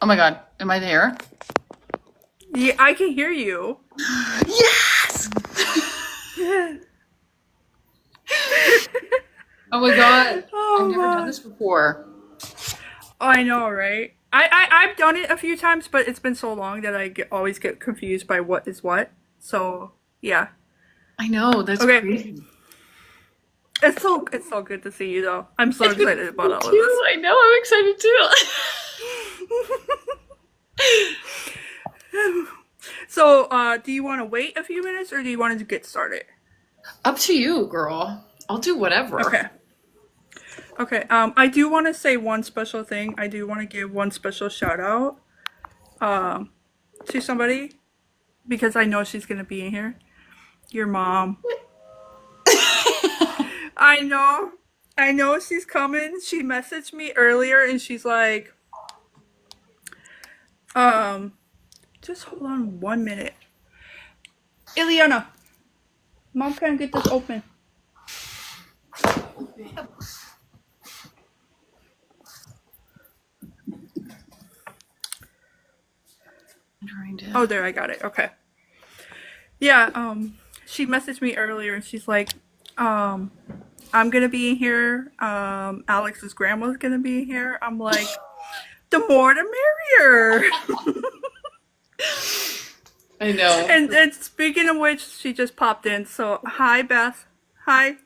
Oh my God. Am I there? Yeah, I can hear you. Yes! Oh my God. I've Oh never done my. this before. I know, right? I've done it a few times, but it's been so long that always get confused by what is what. So, yeah. I know. That's Okay. crazy. It's so good to see you though. I'm so It's good to excited see about you all of too. this. I know. I'm excited too. So, do you want to wait a few minutes or do you want to get started? Up to you, girl. I'll do whatever. Okay. Okay. I do want to say one special thing. I do want to give one special shout out um to somebody because I know she's gonna be in here. Your mom. I know. I know she's coming. She messaged me earlier and she's like, um, just hold on 1 minute. Ileana, mom can't get this open. I'm trying to. Oh, there, I got it. Okay. Yeah, she messaged me earlier and she's like, um, I'm gonna be in here. Alex's grandma's gonna be in here. I'm like, the more the merrier. I know. And speaking of which, she just popped in. So, hi, Beth. Hi.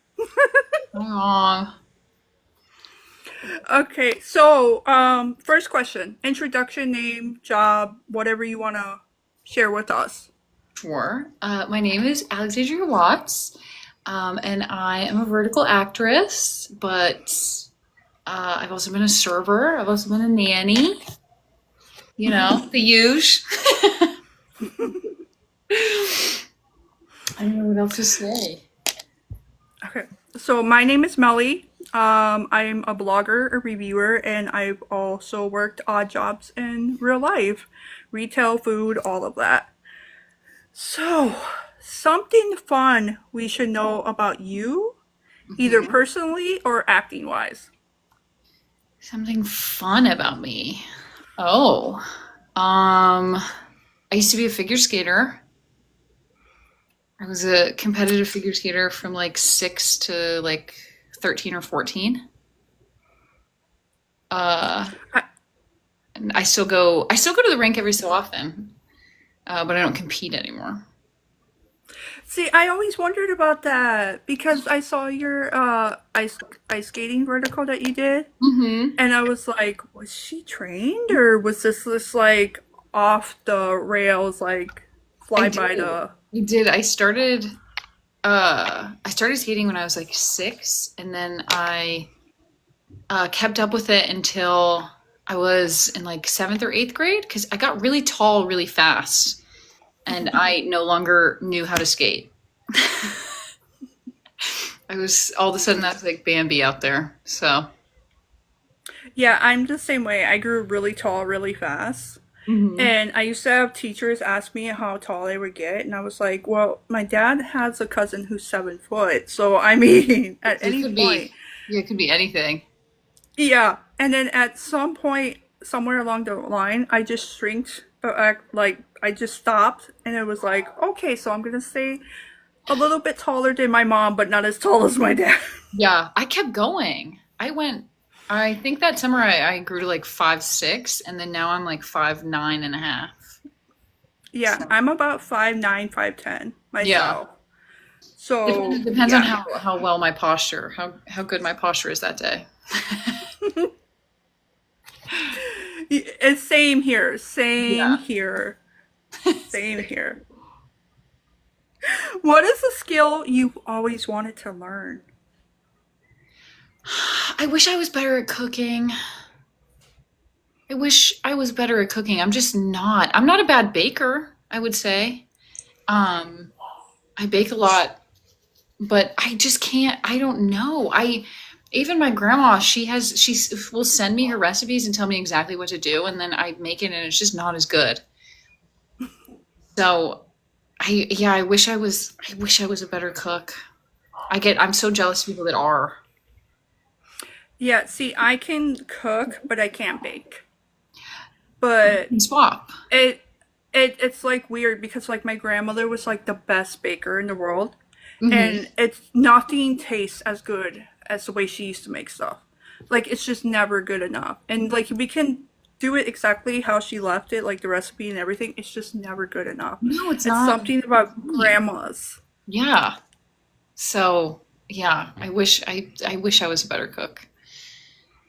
Aw. Okay, so first question: introduction, name, job, whatever you want to share with us. Sure. My name is Alexandria Watts, and I am a vertical actress, but I've also been a server. I've also been a nanny. You know, the huge. I don't know what else to say. Okay, so my name is Melly. I'm a blogger, a reviewer, and I've also worked odd jobs in real life, retail, food, all of that. So, something fun we should know about you, either Mhm. personally or acting wise. Something fun about me. Oh, I used to be a figure skater. I was a competitive figure skater from like 6 to like 13 or 14. Uh, I, and I still go to the rink every so often, but I don't compete anymore. See, I always wondered about that because I saw your ice skating vertical that you did, Hmm. and I was like, was she trained or was this like off the rails, like I fly by did. the? I did. I started skating when I was like 6, and then I kept up with it until I was in like 7th or 8th grade because I got really tall really fast, and I no longer knew how to skate. I was all of a sudden that's like Bambi out there. So. Yeah, I'm the same way. I grew really tall really fast. Hmm. And I used to have teachers ask me how tall I would get, and I was like, well, my dad has a cousin who's 7 foot. So, I mean, at So it any could point, be, yeah, it could be anything. yeah. And then at some point, somewhere along the line, I just shrinked, like, I just stopped, and it was like, okay, so I'm gonna stay a little bit taller than my mom, but not as tall as my dad. Yeah, I kept going. I think that summer I grew to like 5'6", and then now I'm like 5'9.5". Yeah, So I'm about 5'9", 5'10" yeah, myself. So, depends on yeah. how well my posture, how good my posture is that day. It's same here. Same Yeah. here. Same here. What is a skill you've always wanted to learn? I wish I was better at cooking. I wish I was better at cooking. I'm just not. I'm not a bad baker, I would say. Um, I bake a lot, but I just can't. I don't know. I even my grandma, will send me her recipes and tell me exactly what to do, and then I make it, and it's just not as good. So I wish I was a better cook. I'm so jealous of people that are. Yeah, see, I can cook, but I can't bake. but And swap. it it's like weird because like my grandmother was like the best baker in the world, Hmm. and it's nothing tastes as good as the way she used to make stuff. Like it's just never good enough. And like we can do it exactly how she left it, like the recipe and everything. It's just never good enough. No, it's It's not. something about grandmas. Yeah. So yeah, I wish I was a better cook.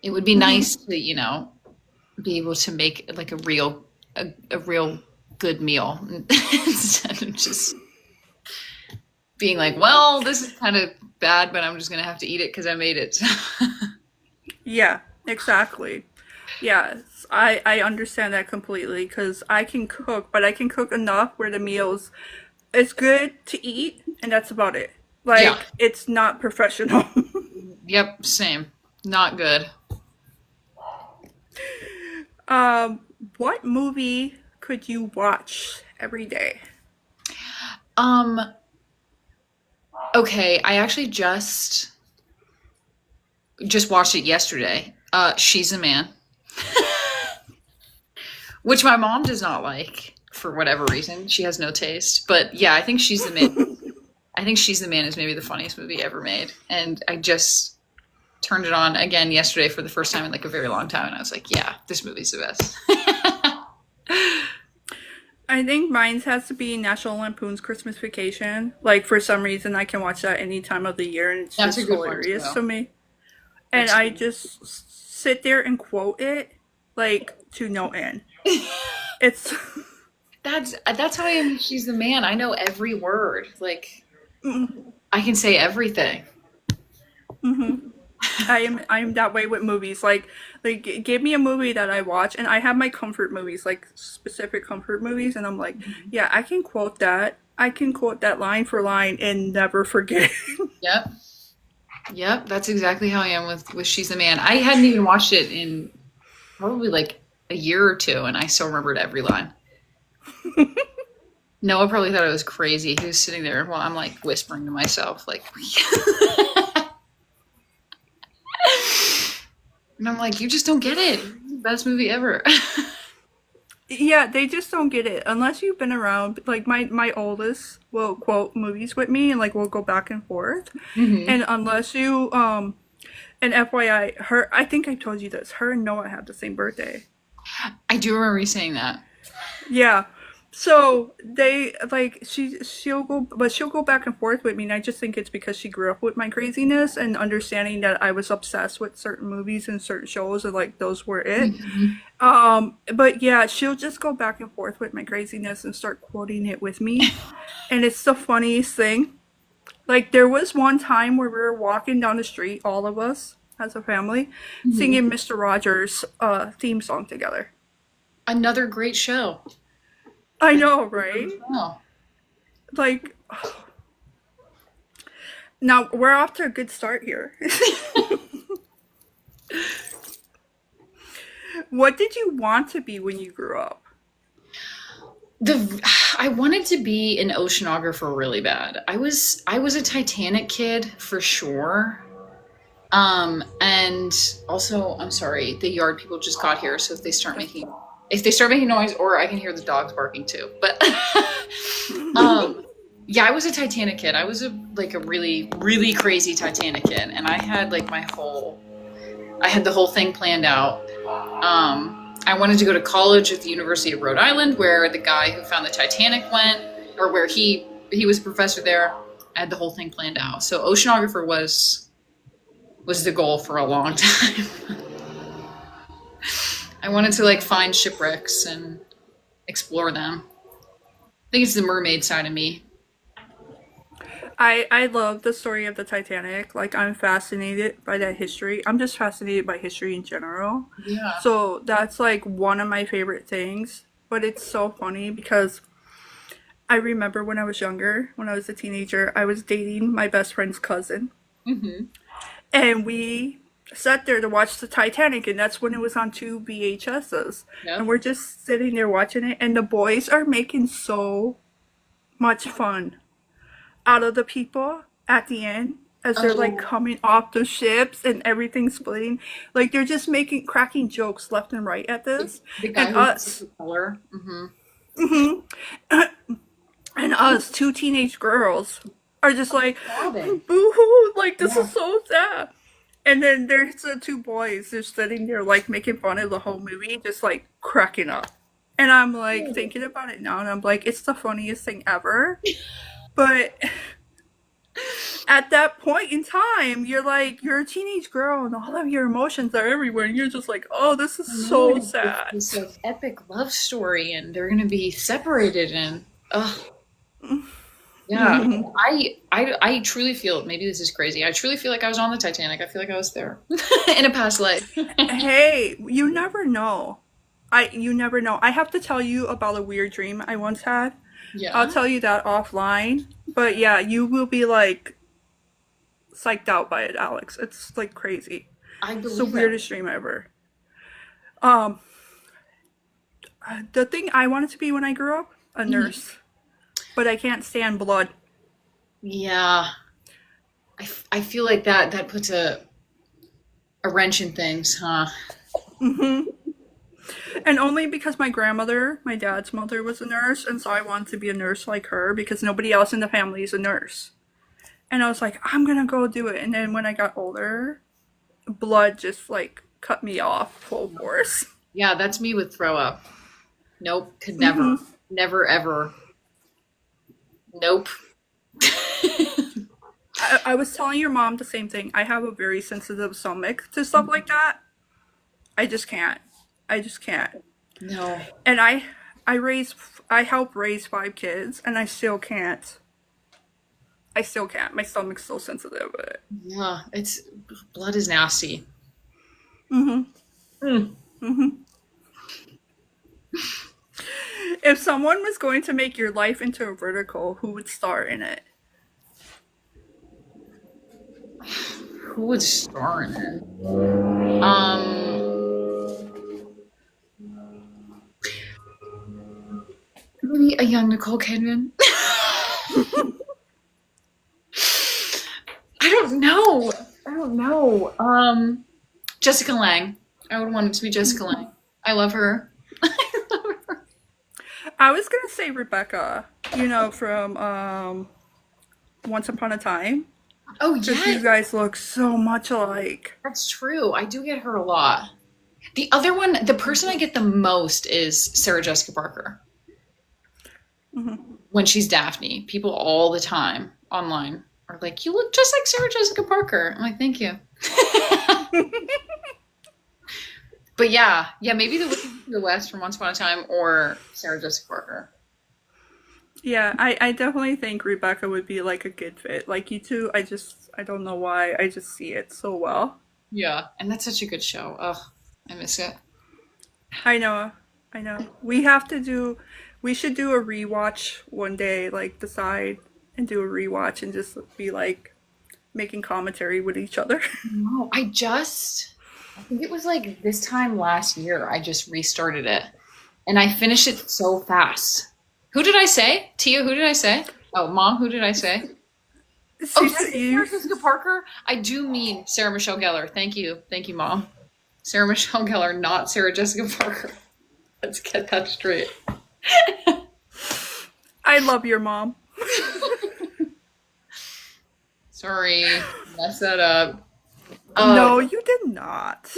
It would be Hmm. nice to, be able to make like a real good meal instead of just being like, well, this is kind of bad, but I'm just gonna have to eat it because I made it. Yeah, exactly. Yes, I understand that completely because I can cook, but I can cook enough where the meals it's good to eat, and that's about it. Yeah. Like it's not professional. Yep. Same. Not good. um, what movie could you watch every day? Um. Okay. I actually just watched it yesterday. She's a Man, which my mom does not like for whatever reason. She has no taste. But yeah, I think She's the Man. I think She's the Man is maybe the funniest movie ever made. And I just turned it on again yesterday for the first time in like a very long time. And I was like, yeah, this movie's the best. I think mine has to be National Lampoon's Christmas Vacation. Like for some reason, I can watch that any time of the year, and it's That's a just good one hilarious too. to me. And That's I just sit there and quote it like to no end. It's that's how I am. She's the Man. I know every word. Like I can say everything. mm-hmm. I am that way with movies. Like give me a movie that I watch, and I have my comfort movies, like specific comfort movies, and I'm like, yeah, I can quote that. I can quote that line for line and never forget. Yep. Yep. That's exactly how I am with She's the Man. I hadn't even watched it in probably like a year or two, and I still remembered every line. Noah probably thought I was crazy. He was sitting there while I'm like whispering to myself, like, and I'm like, you just don't get it. It's the best movie ever. Yeah, they just don't get it unless you've been around. Like my oldest will quote movies with me, and like we'll go back and forth. Hmm. And unless you and FYI, her I think I told you this. Her and Noah have the same birthday. I do remember you saying that. Yeah. So they like she'll go back and forth with me, and I just think it's because she grew up with my craziness and understanding that I was obsessed with certain movies and certain shows, and like those were it. Hmm. But yeah, she'll just go back and forth with my craziness and start quoting it with me, and it's the funniest thing. Like there was one time where we were walking down the street, all of us as a family, Hmm. singing Mr. Rogers' theme song together. Another great show. I know, Great right? show. Like now we're off to a good start here. What did you want to be when you grew up? The I wanted to be an oceanographer really bad. I was a Titanic kid for sure. And also, I'm sorry, the yard people just got here, so if they start making noise, or I can hear the dogs barking too. But um, yeah, I was a Titanic kid. I was a really really crazy Titanic kid, and I had the whole thing planned out. I wanted to go to college at the University of Rhode Island, where the guy who found the Titanic went, or where he was a professor there. I had the whole thing planned out. So oceanographer was the goal for a long time. I wanted to like find shipwrecks and explore them. I think it's the mermaid side of me. I love the story of the Titanic. Like I'm fascinated by that history. I'm just fascinated by history in general. Yeah. So that's like one of my favorite things. But it's so funny because I remember when I was younger, when I was a teenager, I was dating my best friend's cousin, Mm-hmm. and we sat there to watch the Titanic, and that's when it was on two VHSs. And Yep. we're just sitting there watching it, and the boys are making so much fun out of the people at the end. as they're like Oh, coming off the ships and everything's splitting. Like they're just making cracking jokes left and right at the, this. the And guy who's us, the color. Hmm. and us, two teenage girls, are just like, Sobbing. boo hoo, like this Yeah. is so sad. And then there's the two boys just sitting there like making fun of the whole movie, just like cracking up. And I'm like thinking about it now and I'm like, it's the funniest thing ever. But at that point in time, you're like, you're a teenage girl and all of your emotions are everywhere. And you're just like, oh, this is I know, so and it's sad. this like epic love story, and they're gonna be separated, and yeah. I truly feel, maybe this is crazy. I truly feel like I was on the Titanic. I feel like I was there in a past life. Hey, you never know. You never know. I have to tell you about a weird dream I once had. I'll Yeah, tell you that offline. But yeah, you will be like psyched out by it, Alex. It's like crazy. I It's the believe it. weirdest dream ever. Um, the thing I wanted to be when I grew up, a Mhm. nurse, but I can't stand blood. Yeah, I feel like that puts a wrench in things, huh? And only because my grandmother, my dad's mother, was a nurse, and so I wanted to be a nurse like her because nobody else in the family is a nurse. And I was like, I'm gonna go do it. And then when I got older, blood just like cut me off full force. Yeah, that's me with throw up. Nope, could never, never ever. Nope. I was telling your mom the same thing. I have a very sensitive stomach to stuff like that. I just can't. I just can't. No. And I help raise 5 kids, and I still can't. I still can't. My stomach's so sensitive with it. Yeah, it's blood is nasty. Mm-hmm. Mm. Mm-hmm. If someone was going to make your life into a vertical, who would star in it? Who would star in it? Maybe a young Nicole Kidman. I don't know. I don't know. Jessica Lange. I would want it to be Jessica Lange. I love her. I was gonna say Rebecca. From Once Upon a Time, Oh because yeah, you guys look so much alike. that's true. I do get her a lot. The other one, the person I get the most is Sarah Jessica Parker. When she's Daphne, people all the time online are like, "You look just like Sarah Jessica Parker." I'm like, "Thank you." But yeah, yeah, maybe the Wicked to the West from Once Upon a Time or Sarah Jessica Parker. Yeah, I definitely think Rebecca would be like a good fit. Like you two, I don't know why, I just see it so well. Yeah, and that's such a good show. Ugh, I miss it. I know, I know. We should do a rewatch one day, like decide and do a rewatch and just be like making commentary with each other. No, I think it was like this time last year, I just restarted it. And I finished it so fast. Who did I say? Tia, who did I say? Oh, Mom, who did I say? Oh, did I say You, Sarah Jessica Parker? I do mean Sarah Michelle Gellar. Thank you. Thank you, Mom. Sarah Michelle Gellar, not Sarah Jessica Parker. Let's get that straight. I love your mom. Sorry, messed that up. No, Um, you did not.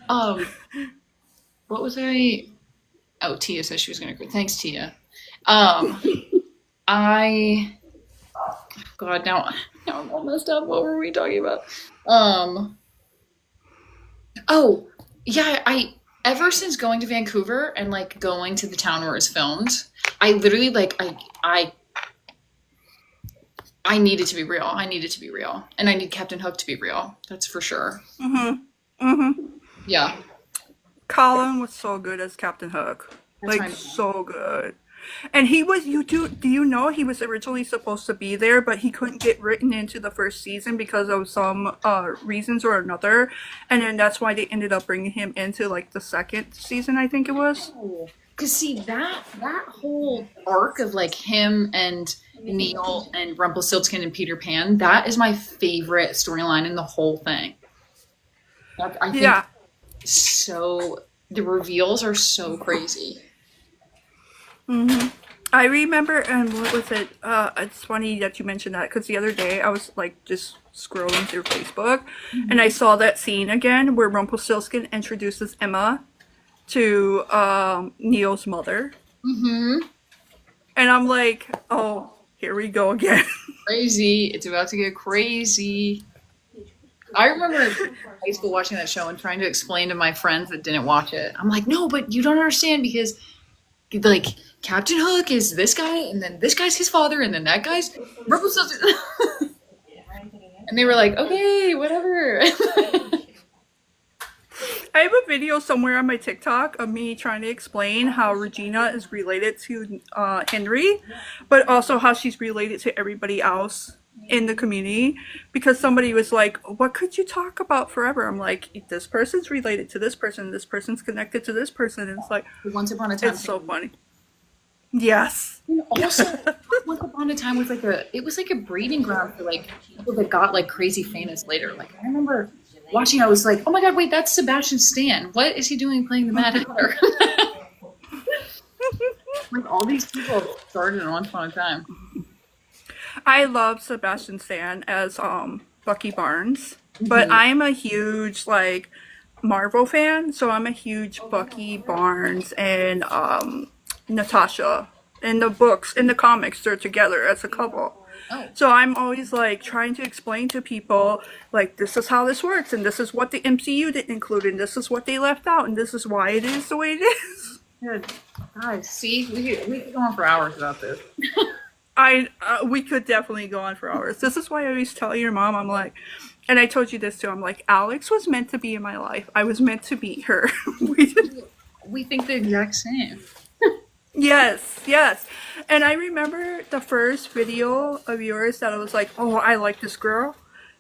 um, what was I? Oh, Tia said she was gonna go. Thanks, Tia. Um, I God, now I'm all messed up. What were we talking about? Um, oh, yeah, I ever since going to Vancouver and like going to the town where it's filmed, I literally like I need it to be real. I need it to be real, and I need Captain Hook to be real. That's for sure. Mm-hmm. Mm-hmm. Yeah, Colin was so good as Captain Hook. that's Like my man. so good. And he was do you know he was originally supposed to be there, but he couldn't get written into the first season because of some reasons or another. And then that's why they ended up bringing him into like the second season, I think it was. Oh. Cause see that whole arc of like him and Neil and Rumpelstiltskin and Peter Pan, that is my favorite storyline in the whole thing. Like, I think Yeah. so the reveals are so crazy. I remember, and what was it? It's funny that you mentioned that because the other day I was like just scrolling through Facebook, and I Hmm. saw that scene again where Rumpelstiltskin introduces Emma to Neil's mother, Hmm. and I'm like, oh, here we go again. Crazy. It's about to get crazy. I remember in high school watching that show and trying to explain to my friends that didn't watch it. I'm like, no, but you don't understand because like Captain Hook is this guy, and then this guy's his father, and then that guy's Rumpelstiltskin. And they were like, okay, whatever. I have a video somewhere on my TikTok of me trying to explain how Regina is related to Henry, but also how she's related to everybody else in the community. Because somebody was like, "What could you talk about forever?" I'm like, "This person's related to this person's connected to this person." And it's like, Once upon a time. it's so funny. Yes. And also, Once Upon a Time was like it was like a breeding ground for like people that got like crazy famous later. Like I remember watching, I was like, oh my god, wait, that's Sebastian Stan. What is he doing playing the Mad Hatter? Like all these people started in Once Upon a Time. I love Sebastian Stan as Bucky Barnes, but Hmm. I'm a huge like Marvel fan, so I'm a huge Bucky Barnes and Natasha. In the books, in the comics, they're together as a couple. Oh, So I'm always like trying to explain to people like this is how this works, and this is what the MCU didn't include, and this is what they left out, and this is why it is the way it is. good. Guys, see, we could go on for hours about this. I We could definitely go on for hours. This is why I always tell your mom, I'm like, and I told you this too. I'm like, Alex was meant to be in my life. I was meant to meet her. we did, We think the exact same. yes, yes. And I remember the first video of yours that I was like, oh, I like this girl,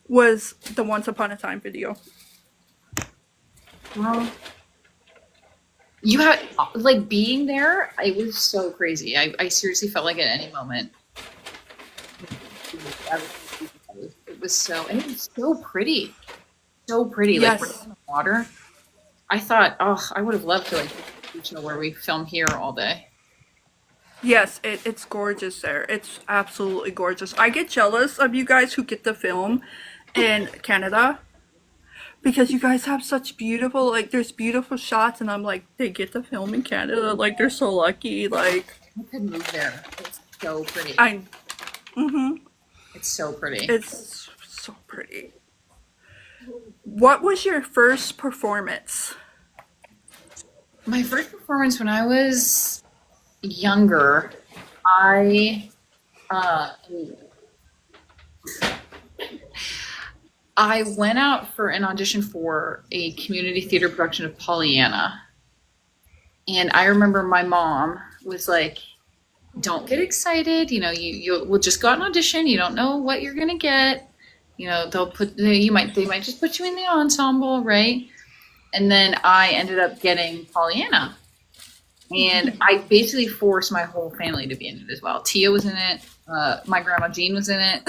was the Once Upon a Time video. Well, you had like being there. It was so crazy. I seriously felt like at any moment it was so, and it was so pretty, so pretty. Like right Yes, on the water. I thought, oh, I would have loved to like do a show where we film here all day. yes, it's gorgeous there. It's absolutely gorgeous. I get jealous of you guys who get to film in Canada because you guys have such beautiful, like, there's beautiful shots, and I'm like, they get to film in Canada. Like, they're so lucky. Like, I could move there. It's so pretty. I, mm-hmm, It's so pretty. it's so pretty. What was your first performance? My first performance when I was younger, I uh, I went out for an audition for a community theater production of Pollyanna. And I remember my mom was like, don't get excited. You know, you will just go out and audition. You don't know what you're gonna get. You know, they might just put you in the ensemble, right? And then I ended up getting Pollyanna. And I basically forced my whole family to be in it as well. Tia was in it. My grandma Jean was in it.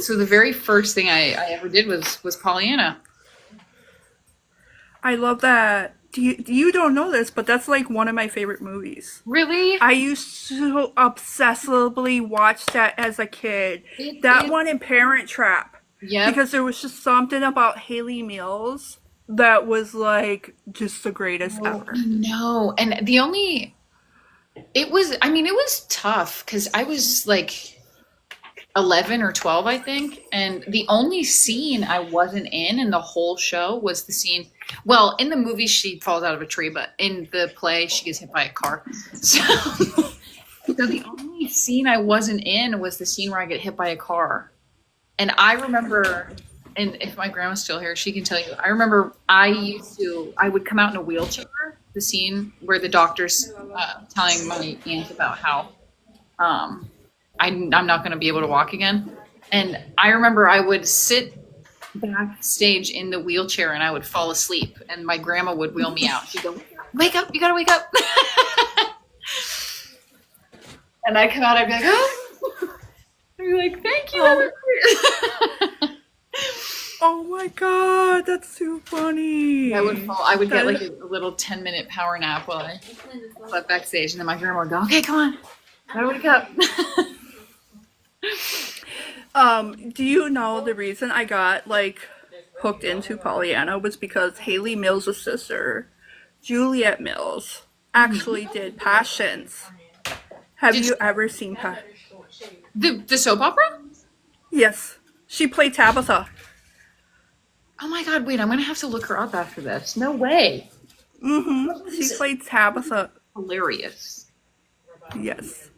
So the very first thing I ever did was Pollyanna. I love that. You don't know this, but that's like one of my favorite movies. Really? I used to obsessively watch that as a kid. That It one in Parent Trap. yep. Because there was just something about Haley Mills that was like just the greatest Oh, ever. I know. And the only it was I mean it was tough because I was like 11 or 12, I think. And the only scene I wasn't in the whole show was the scene. Well, in the movie, she falls out of a tree, but in the play, she gets hit by a car. So, so the only scene I wasn't in was the scene where I get hit by a car. And I remember, and if my grandma's still here, she can tell you. I remember I would come out in a wheelchair. The scene where the doctor's telling my aunt about how I'm not going to be able to walk again. And I remember I would sit backstage in the wheelchair and I would fall asleep and my grandma would wheel me out. She'd go, wake up, you gotta wake up. And I'd come out, I'd be like, oh. I'd be like, thank you. Oh, oh my god, that's too funny. I would fall. I would get like a little 10-minute power nap while I slept backstage, and then my grandma would go, "Okay, come on, gotta wake up." Do you know the reason I got like hooked into Pollyanna was because Haley Mills' sister, Juliet Mills, actually did Passions. Have Did you ever seen the soap opera? Yes, she played Tabitha. Oh my god! Wait, I'm gonna have to look her up after this. No way. She played Tabitha. Hilarious. Yes,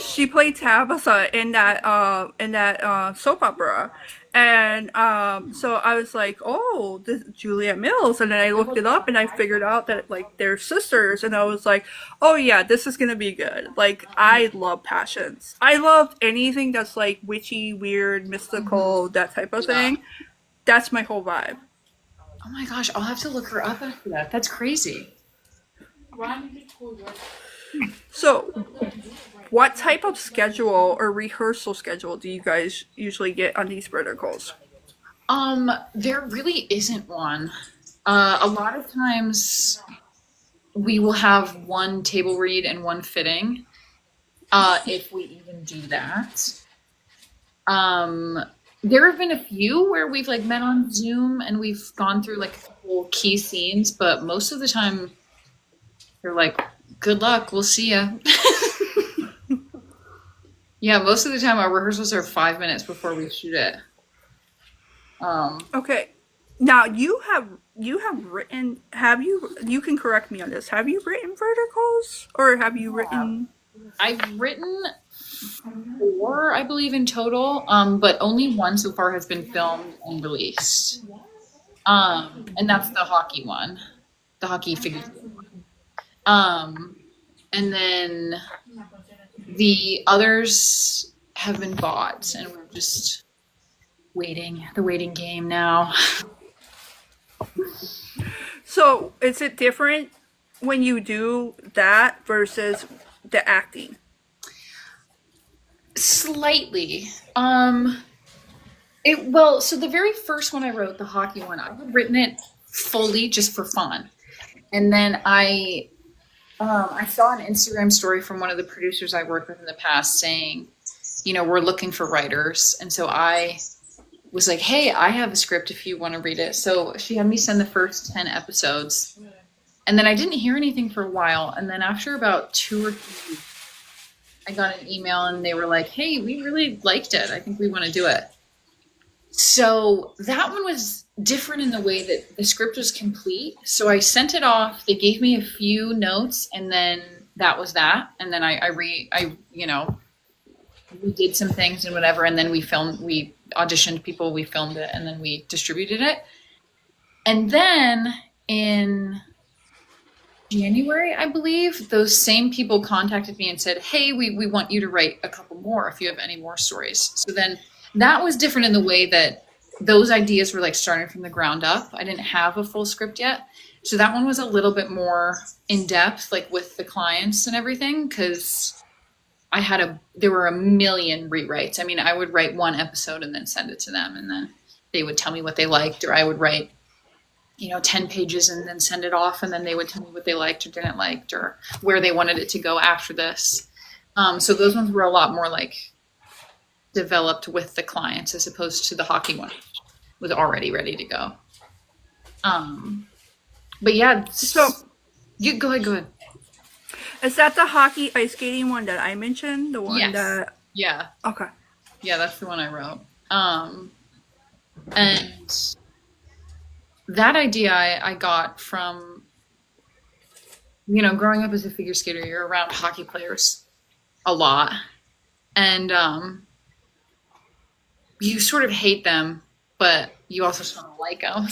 she played Tabitha in that soap opera, and so I was like, oh, this is Juliet Mills, and then I looked it up and I figured out that like they're sisters, and I was like, oh yeah, this is gonna be good. Like I love Passions. I love anything that's like witchy, weird, mystical, that type of thing. That's my whole vibe. Oh my gosh! I'll have to look her up after that. That's crazy. So, what type of schedule or rehearsal schedule do you guys usually get on these verticals? There really isn't one. A lot of times we will have one table read and one fitting, if we even do that. There have been a few where we've like met on Zoom and we've gone through like a couple key scenes, but most of the time they're like, "Good luck, we'll see ya." Yeah, most of the time our rehearsals are 5 minutes before we shoot it. Okay. Now you have written, you can correct me on this. Have you written verticals or have you written I've written 4, I believe, in total, but only one so far has been filmed and released. And that's the hockey one, the hockey figure one. And then the others have been bought, and we're just waiting, the waiting game now. So, is it different when you do that versus the acting? Slightly. So the very first one I wrote, the hockey one, I had written it fully just for fun. And then I saw an Instagram story from one of the producers I worked with in the past saying, we're looking for writers. And so I was like, hey, I have a script if you want to read it. So she had me send the first 10 episodes. And then I didn't hear anything for a while. And then after about 2 or 3 weeks, I got an email and they were like, hey, we really liked it. I think we want to do it. So that one was different in the way that the script was complete. So I sent it off. They gave me a few notes and then that was that. And then we did some things and whatever. And then we auditioned people, we filmed it, and then we distributed it. And then in January, I believe, those same people contacted me and said, hey, we want you to write a couple more if you have any more stories. So then that was different in the way that those ideas were like starting from the ground up. I didn't have a full script yet. So that one was a little bit more in depth, like with the clients and everything, because there were a million rewrites. I mean, I would write one episode and then send it to them, and then they would tell me what they liked, or I would write 10 pages and then send it off, and then they would tell me what they liked or didn't like, or where they wanted it to go after this. So those ones were a lot more like developed with the clients as opposed to the hockey one, which was already ready to go. But yeah, So, you go ahead. is that the hockey ice skating one that I mentioned? The one Yes. that Yeah. Okay. Yeah, that's the one I wrote. And that idea I got from, growing up as a figure skater, you're around hockey players a lot. And you sort of hate them, but you also sort of like them.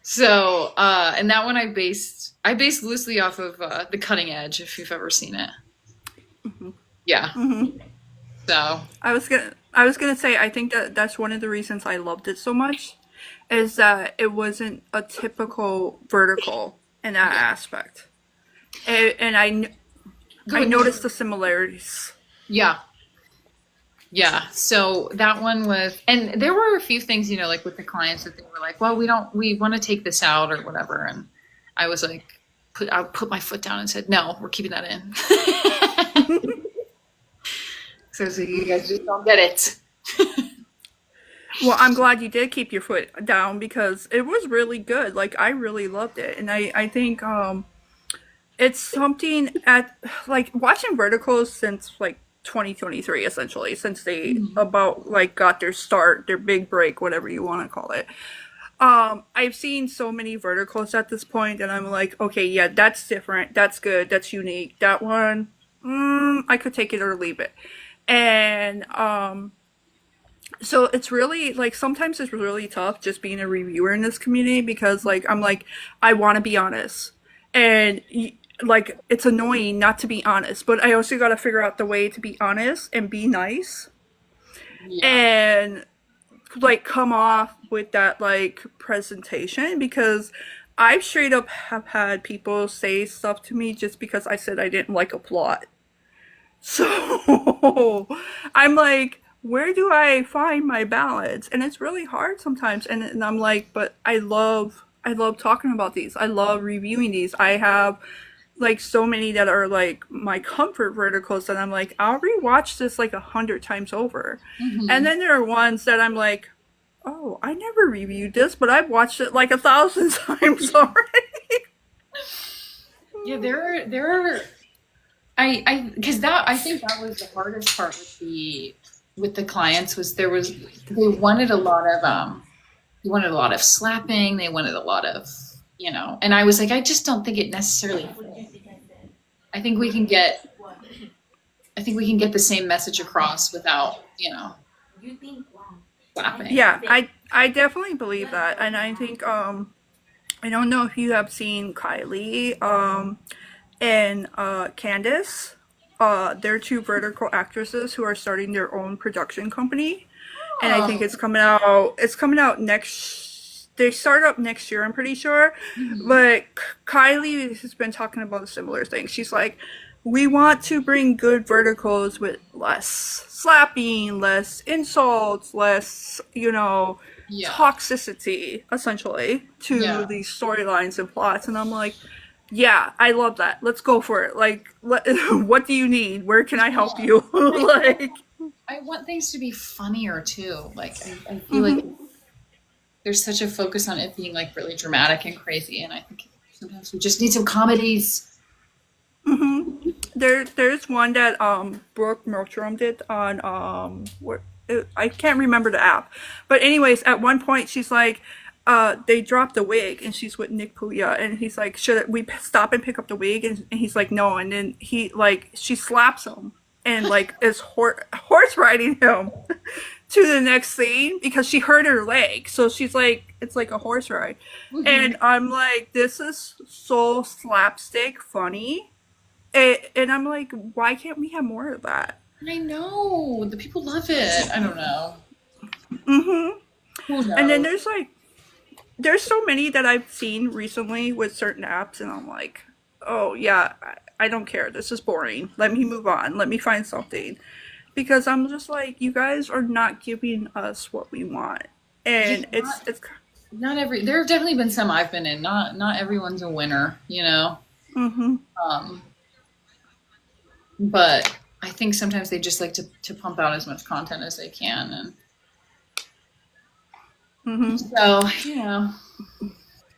So, and that one I based loosely off of The Cutting Edge, if you've ever seen it. Yeah. Mhm. So, I was I was gonna say, I think that that's one of the reasons I loved it so much, is that it wasn't a typical vertical in that Yeah. aspect, and Go I ahead. No. noticed the similarities. Yeah. Yeah. So that one was, and there were a few things, like with the clients that they were like, well, we want to take this out or whatever. And I was like, I put my foot down and said, no, we're keeping that in. So you guys just don't get it. Well, I'm glad you did keep your foot down because it was really good. Like I really loved it, and I think it's something at like watching verticals since like 2023 essentially since they Mhm. about like got their start, their big break, whatever you want to call it. I've seen so many verticals at this point, and I'm like, okay, yeah, that's different, that's good, that's unique. That one, I could take it or leave it. And so it's really like sometimes it's really tough just being a reviewer in this community because like I'm like I want to be honest, and like it's annoying not to be honest, but I also got to figure out the way to be honest and be nice Yeah. and like come off with that like presentation because I straight up have had people say stuff to me just because I said I didn't like a plot. So I'm like, where do I find my balance? And it's really hard sometimes. And I'm like, but I love talking about these. I love reviewing these. I have like so many that are like my comfort verticals that I'm like, I'll rewatch this like 100 times over. And Hmm. then there are ones that I'm like, oh, I never reviewed this, but I've watched it like 1,000 times already. Yeah. Because I think that was the hardest part with the clients was they wanted a lot of, they wanted a lot of slapping. They wanted a lot of, and I was like, I just don't think it necessarily. I think we can get I think we can get the same message across without, slapping. Yeah, I definitely believe that. And I think I don't know if you have seen Kylie and Candace. They're two vertical actresses who are starting their own production company, and I think Oh. it's coming out. It's coming out next. They start up next year, I'm pretty sure. Mhm. But Kylie has been talking about a similar thing. She's like, we want to bring good verticals with less slapping, less insults, less, Yeah. toxicity, essentially, to Yeah. these storylines and plots. And I'm like, yeah, I love that. Let's go for it. Like, what do you need? Where can I help Yeah. you? I, Like, I want things to be funnier too. Like I feel like mhm. there's such a focus on it being like really dramatic and crazy, and I think sometimes we just need some comedies. There's one that Brooke Miltrom did on what I can't remember the app, but anyways, at one point she's like, they dropped the wig and she's with Nick Puya and he's like, should we stop and pick up the wig? And he's like, no, and then he like she slaps him and like is horse riding him to the next scene because she hurt her leg, so she's like, it's like a horse ride, Hmm. and I'm like, this is so slapstick funny and I'm like, why can't we have more of that? I know the people love it. I don't know. Who And then knows? there's so many that I've seen recently with certain apps, and I'm like, oh yeah, I don't care. This is boring. Let me move on. Let me find something. Because I'm just like, you guys are not giving us what we want. Yeah, And not it's not every. There have definitely been some I've been in. Not everyone's a winner. mm-hmm, Um, but I think sometimes they just like to pump out as much content as they can, and mm-hmm. so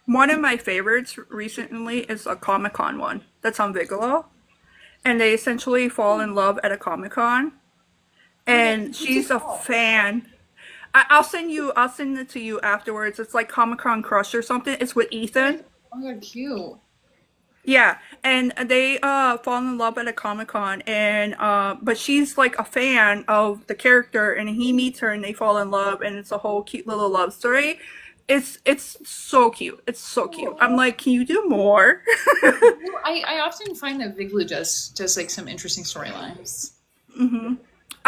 One of my favorites recently is a Comic Con one that's on Vigalo. And they essentially fall in love at a Comic Con. And what's it she's a called? fan. I'll send it to you afterwards. It's like Comic Con Crush or something. It's with Ethan. Oh my god, cute. Yeah, and they fall in love at a Comic Con, and but she's like a fan of the character, and he meets her, and they fall in love, and it's a whole cute little love story. It's so cute. It's so cute. I'm Oh. like, can you do more? I often find that Viglu does like some interesting storylines.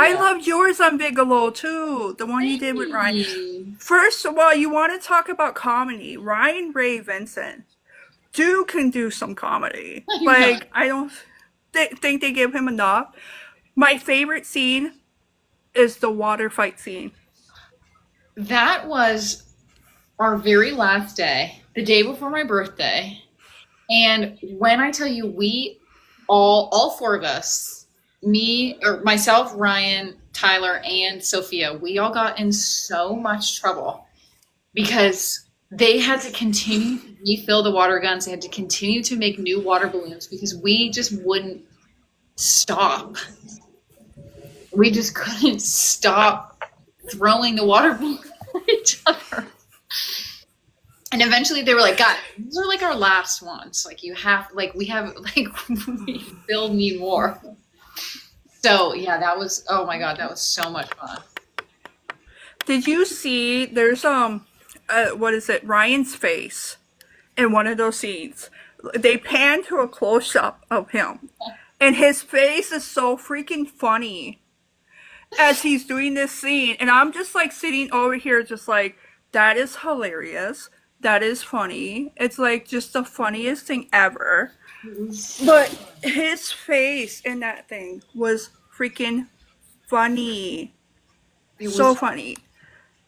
I Yeah. loved yours on Bigelow too. The one you Thank did with Ryan. you. First of all, you want to talk about comedy. Ryan Ray Vincent. Dude can do some comedy. I know. Like, I don't think they give him enough. My favorite scene is the water fight scene. That was our very last day, the day before my birthday. And when I tell you, we all four of us, me or myself, Ryan, Tyler, and Sophia, we all got in so much trouble because they had to continue to refill the water guns. They had to continue to make new water balloons because we just wouldn't stop. We just couldn't stop throwing the water balloons at each other. And eventually they were like, God, these are like our last ones. Like you have like we have like we still need more. So yeah, that was oh my God, that was so much fun. Did you see there's what is it? Ryan's face in one of those scenes. They pan to a close up of him. And his face is so freaking funny as he's doing this scene. And I'm just like sitting over here, just like, that is hilarious. That is funny. It's like just the funniest thing ever. It was so But fun. his face in that thing was freaking funny. It So was funny.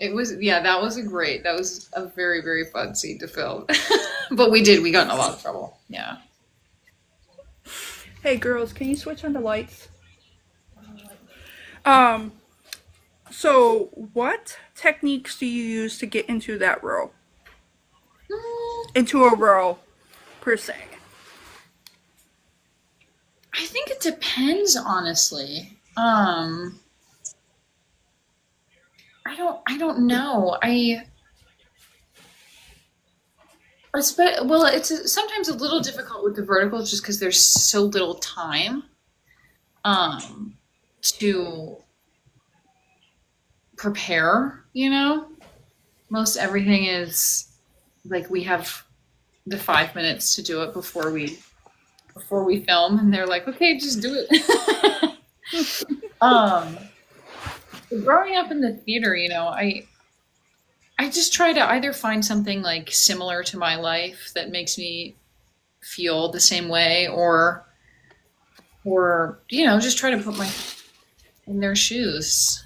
yeah, that was a very, very fun scene to film. But we got in a lot of trouble. Yeah. Hey girls, can you switch on the lights? Um, so what techniques do you use to get into that role? Mm, Into a role, per se. I think it depends, honestly. I don't know. Well, it's sometimes a little difficult with the verticals just because there's so little time um to prepare, you know? Most everything is like we have the 5 minutes to do it before we film and they're like, okay, just do it. um Growing up in the theater, I just try to either find something like similar to my life that makes me feel the same way or just try to put my in their shoes.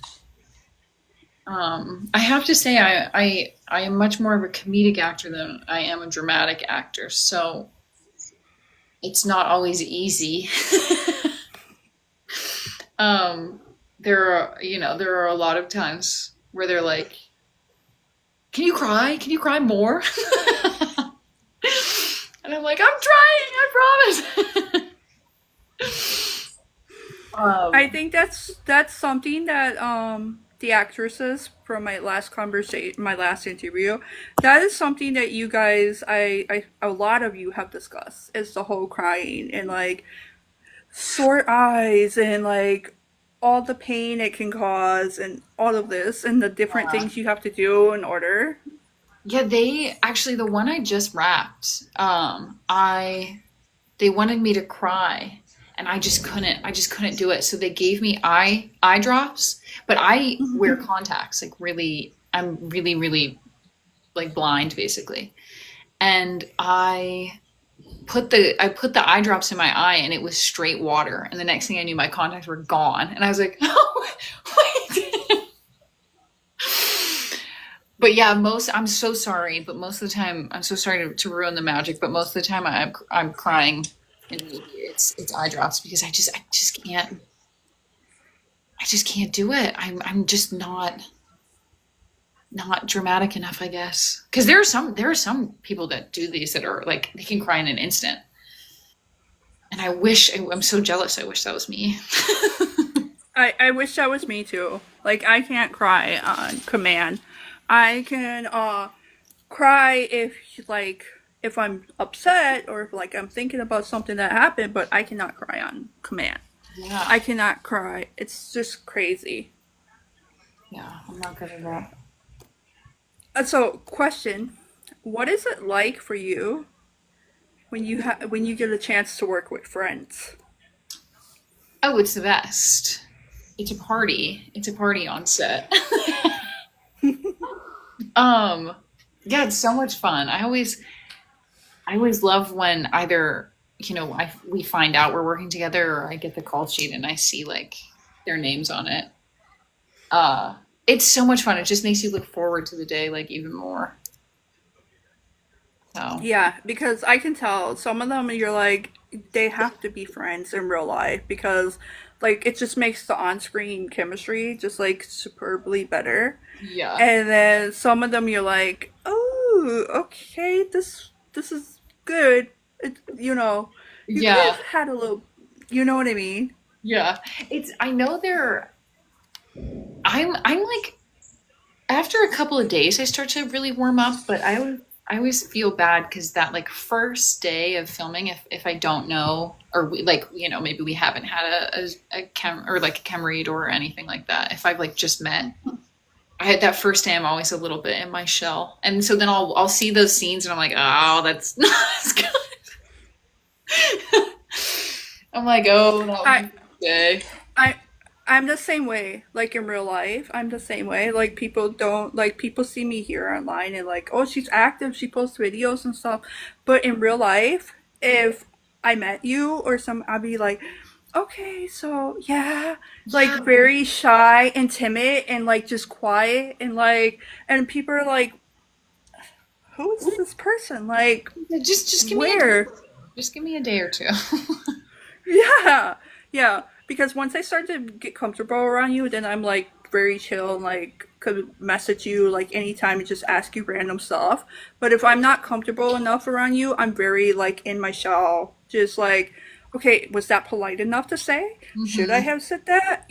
I have to say I am much more of a comedic actor than I am a dramatic actor, so it's not always easy. There are a lot of times where they're like, "Can you cry? Can you cry more?" And I'm like, "I'm trying, I promise." I um, think that's something that the actresses from my last conversation, my last interview, that is something that you guys, I a lot of you have discussed is the whole crying and like sore eyes and like all the pain it can cause and all of this and the different yeah. things you have to do in order. Yeah, they actually the one I just wrapped, I they wanted me to cry and I just couldn't do it. So they gave me eye drops, but I wear contacts, like really I'm really, really like blind basically. And I put the eye drops in my eye and it was straight water. And the next thing I knew my contacts were gone. And I was like, oh wait. But yeah, I'm so sorry, but most of the time I'm so sorry to ruin the magic, but most of the time I'm crying and it's eye drops because I just can't do it. I'm just not dramatic enough, I guess. Because there are some people that do these that are like they can cry in an instant. And I'm so jealous. I wish that was me. I wish that was me too. Like I can't cry on command. I can cry if I'm upset or if like I'm thinking about something that happened, but I cannot cry on command. Yeah, I cannot cry. It's just crazy. yeah, I'm not good at that. So, question: what is it like for you when you get a chance to work with friends? Oh, it's the best. it's a party. It's a party on set. um, yeah, it's so much fun. I always love when either we find out we're working together, or I get the call sheet and I see like their names on it. Uh, it's so much fun. It just makes you look forward to the day like even more. So Yeah, because I can tell some of them you're like they have to be friends in real life because like it just makes the on-screen chemistry just like superbly better. yeah, And then some of them you're like, "Oh, okay, this is good." It, you could yeah, have had a little, you know what I mean? yeah. It's I know they're. I'm like after a couple of days I start to really warm up, but I always feel bad because that like first day of filming, if I don't know, or like maybe we haven't had a chem or like a chem read or anything like that. If I've like just met, I had that first day. I'm always a little bit in my shell, and so then I'll see those scenes and I'm like, oh, that's not as good. I'm like, oh, that was I a day. I I'm the same way. Like in real life, I'm the same way. Like people don't like people see me here online and like, oh, she's active. She posts videos and stuff. But in real life, if I met you or some, I'd be like, okay, so yeah, like Yeah, very shy and timid and like just quiet and like, and people are like, who is this person? Like, just give me a day. where? Just give me a day or two. Yeah, yeah. Because once I start to get comfortable around you, then I'm like very chill and like could message you like anytime and just ask you random stuff. But if I'm not comfortable enough around you, I'm very like in my shell. Just like, okay, was that polite enough to say? Should I hmm have said that?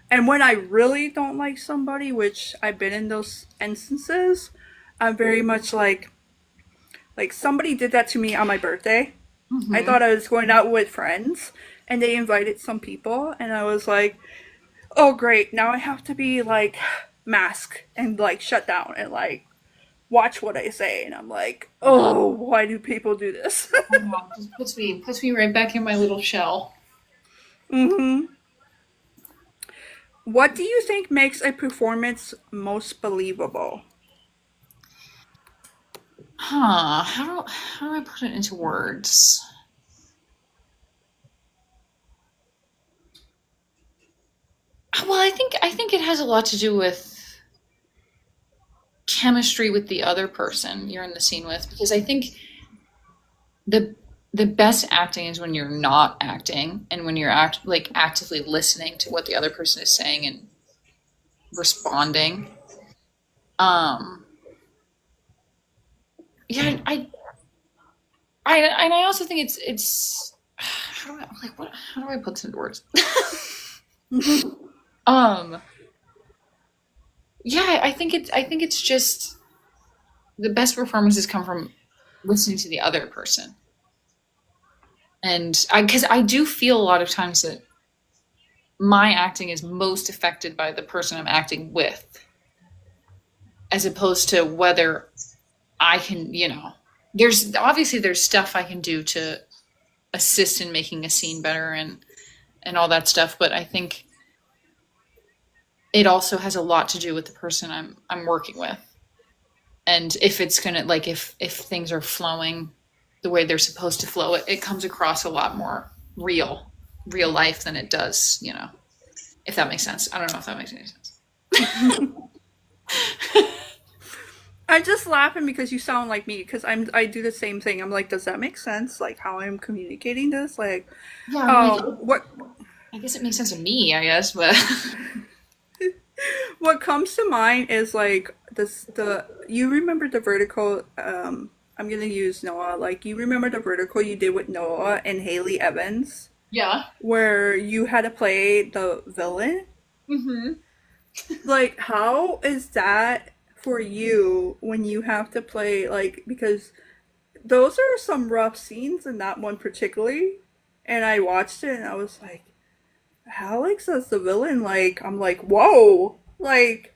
And when I really don't like somebody, which I've been in those instances, I'm very much like somebody did that to me on my birthday. I hmm thought I was going out with friends and they invited some people and I was like, "Oh great, now I have to be like mask and like shut down and like watch what I say." And I'm like, "Oh, why do people do this?" I know. It just puts me right back in my little shell. Mhm. What do you think makes a performance most believable? Huh. How do I put it into words? Well, I think it has a lot to do with chemistry with the other person you're in the scene with, because I think the the best acting is when you're not acting and when you're actively listening to what the other person is saying and responding. Um, yeah, and I also think it's how do I put this into words? um, yeah, I think it's just the best performances come from listening to the other person, and because I do feel a lot of times that my acting is most affected by the person I'm acting with, as opposed to whether I can, there's stuff I can do to assist in making a scene better and all that stuff, but I think it also has a lot to do with the person I'm working with. And if it's gonna like if things are flowing the way they're supposed to flow, it comes across a lot more real life than it does, if that makes sense. I don't know if that makes any sense. I'm just laughing because you sound like me because I do the same thing. I'm like, does that make sense? Like how I'm communicating this? Like, Yeah, I'm like, what I guess it makes sense to me, I guess, but what comes to mind is like this the you remember the vertical I'm gonna use Noah. Like you remember the vertical you did with Noah and Haley Evans yeah. where you had to play the villain? hmm Like how is that for you when you have to play like because those are some rough scenes in that one particularly and I watched it and I was like Alex as the villain, like I'm like, whoa, like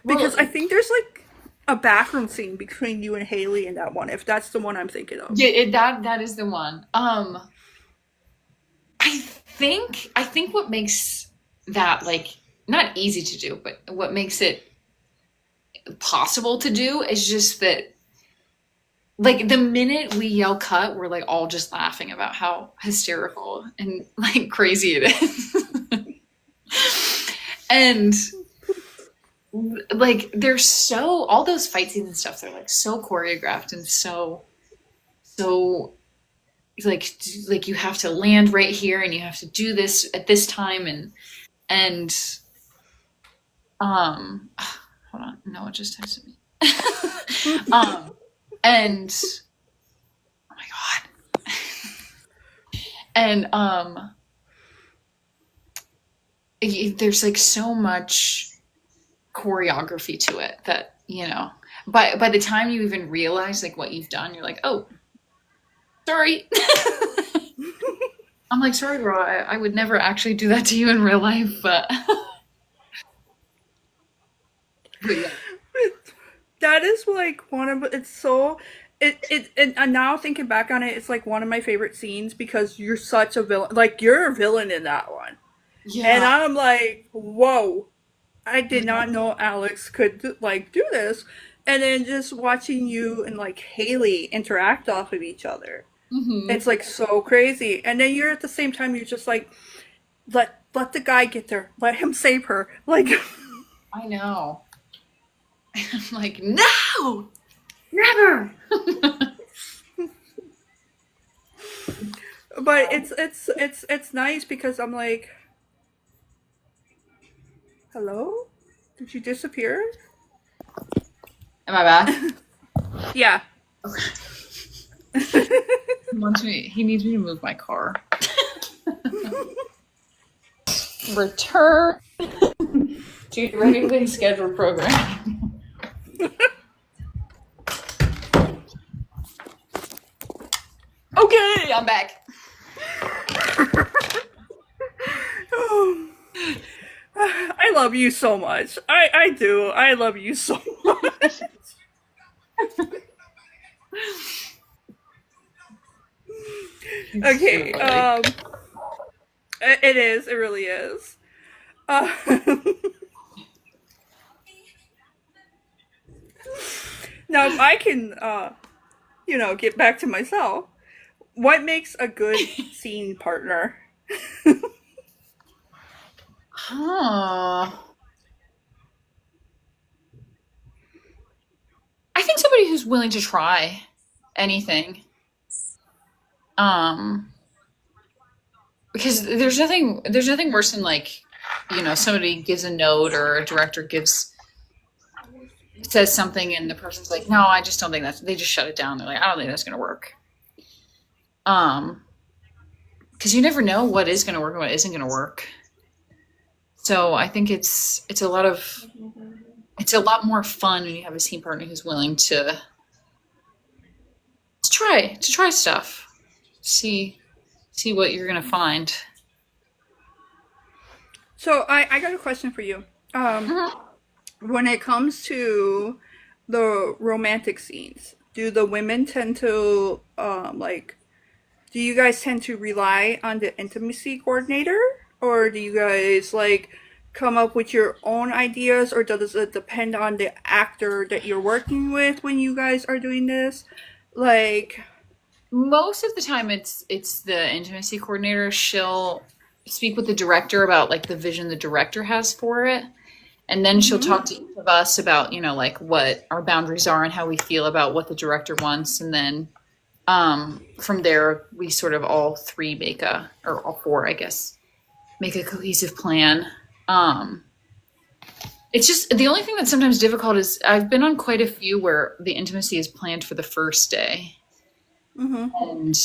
Well, because I think there's like a bathroom scene between you and Haley in that one, if that's the one I'm thinking of. yeah, that is the one. I think what makes that like not easy to do, but what makes it possible to do is just that like the minute we yell cut, we're like all just laughing about how hysterical and like crazy it is. And like they're so all those fight scenes and stuff, they're like so choreographed and so like you have to land right here and you have to do this at this time and hold on, Noah just texted me. And oh my god. And there's like so much choreography to it that by the time you even realize like what you've done, you're like, oh, sorry. I'm like, sorry, girl, I would never actually do that to you in real life, but yeah. That is like one of it's so it and now thinking back on it, it's like one of my favorite scenes because you're such a villain. Like you're a villain in that one, and Yeah. I'm like, whoa, I did not know Alex could like do this. And then just watching you and like Haley interact off of each other, Hmm. it's like so crazy. And then you're at the same time you're just like, let the guy get there, let him save her, like. I know. I'm like, no, never. But it's nice because I'm like, hello, did you disappear? Am I bad? Yeah. He needs me to move my car. Return to regularly scheduled program. Okay, I'm back. I love you so much. I do. I love you so much. It's so Okay. funny. It is. It really is. Uh, now, if I can, get back to myself, what makes a good scene partner? Huh. I think somebody who's willing to try anything. Um, because there's nothing worse than like, somebody gives a note or a director gives says something and the person's like, no, I just don't think that's. They just shut it down. They're like, I don't think that's gonna work. Um, because you never know what is gonna work and what isn't gonna work. So I think it's a lot more fun when you have a team partner who's willing to try stuff, see what you're gonna find. So I got a question for you. Um, Mhm. when it comes to the romantic scenes, do the women tend to like do you guys tend to rely on the intimacy coordinator, or do you guys like come up with your own ideas, or does it depend on the actor that you're working with when you guys are doing this? Like, Most of the time, it's the intimacy coordinator. She'll speak with the director about like the vision the director has for it, and then she'll mm-hmm. talk to each of us about like what our boundaries are and how we feel about what the director wants, and then from there we sort of all three or all four, I guess, make a cohesive plan. Um, it's just the only thing that's sometimes difficult is I've been on quite a few where the intimacy is planned for the first day, Mm-hmm. and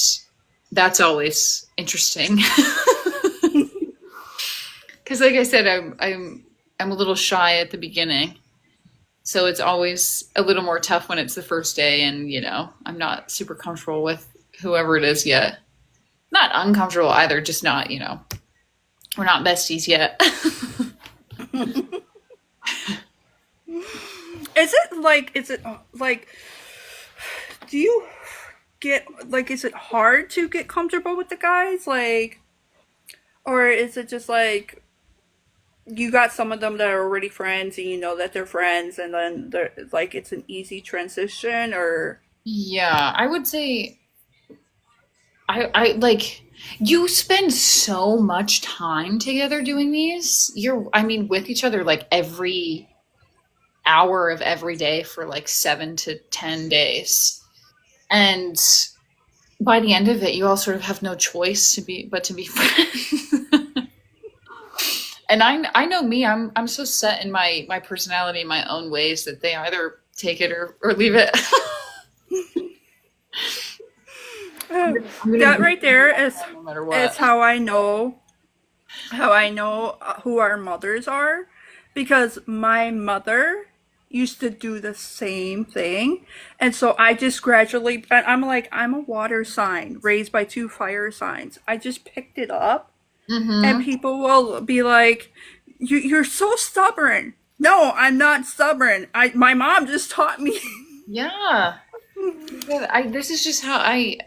that's always interesting. Because, like I said, I'm a little shy at the beginning, so it's always a little more tough when it's the first day, and I'm not super comfortable with whoever it is yet. Not uncomfortable either, just not. We're not besties yet. Is it like do you get like is it hard to get comfortable with the guys, like, or is it just like you got some of them that are already friends and you know that they're friends and then they're like it's an easy transition or Yeah, I would say I like you spend so much time together doing these. I mean, with each other like every hour of every day for like 7 to 10 days. And by the end of it, you all sort of have no choice to be friends. And I know me, I'm so set in my personality, my own ways that they either take it or leave it. I'm gonna that be right there no matter is what. how I know who our mothers are because my mother used to do the same thing. And so I just gradually, and I'm like, I'm a water sign raised by two fire signs. I just picked it up, and Mm-hmm. people will be like, you're so stubborn. No, I'm not stubborn. My mom just taught me. Yeah. Yeah, this is just how I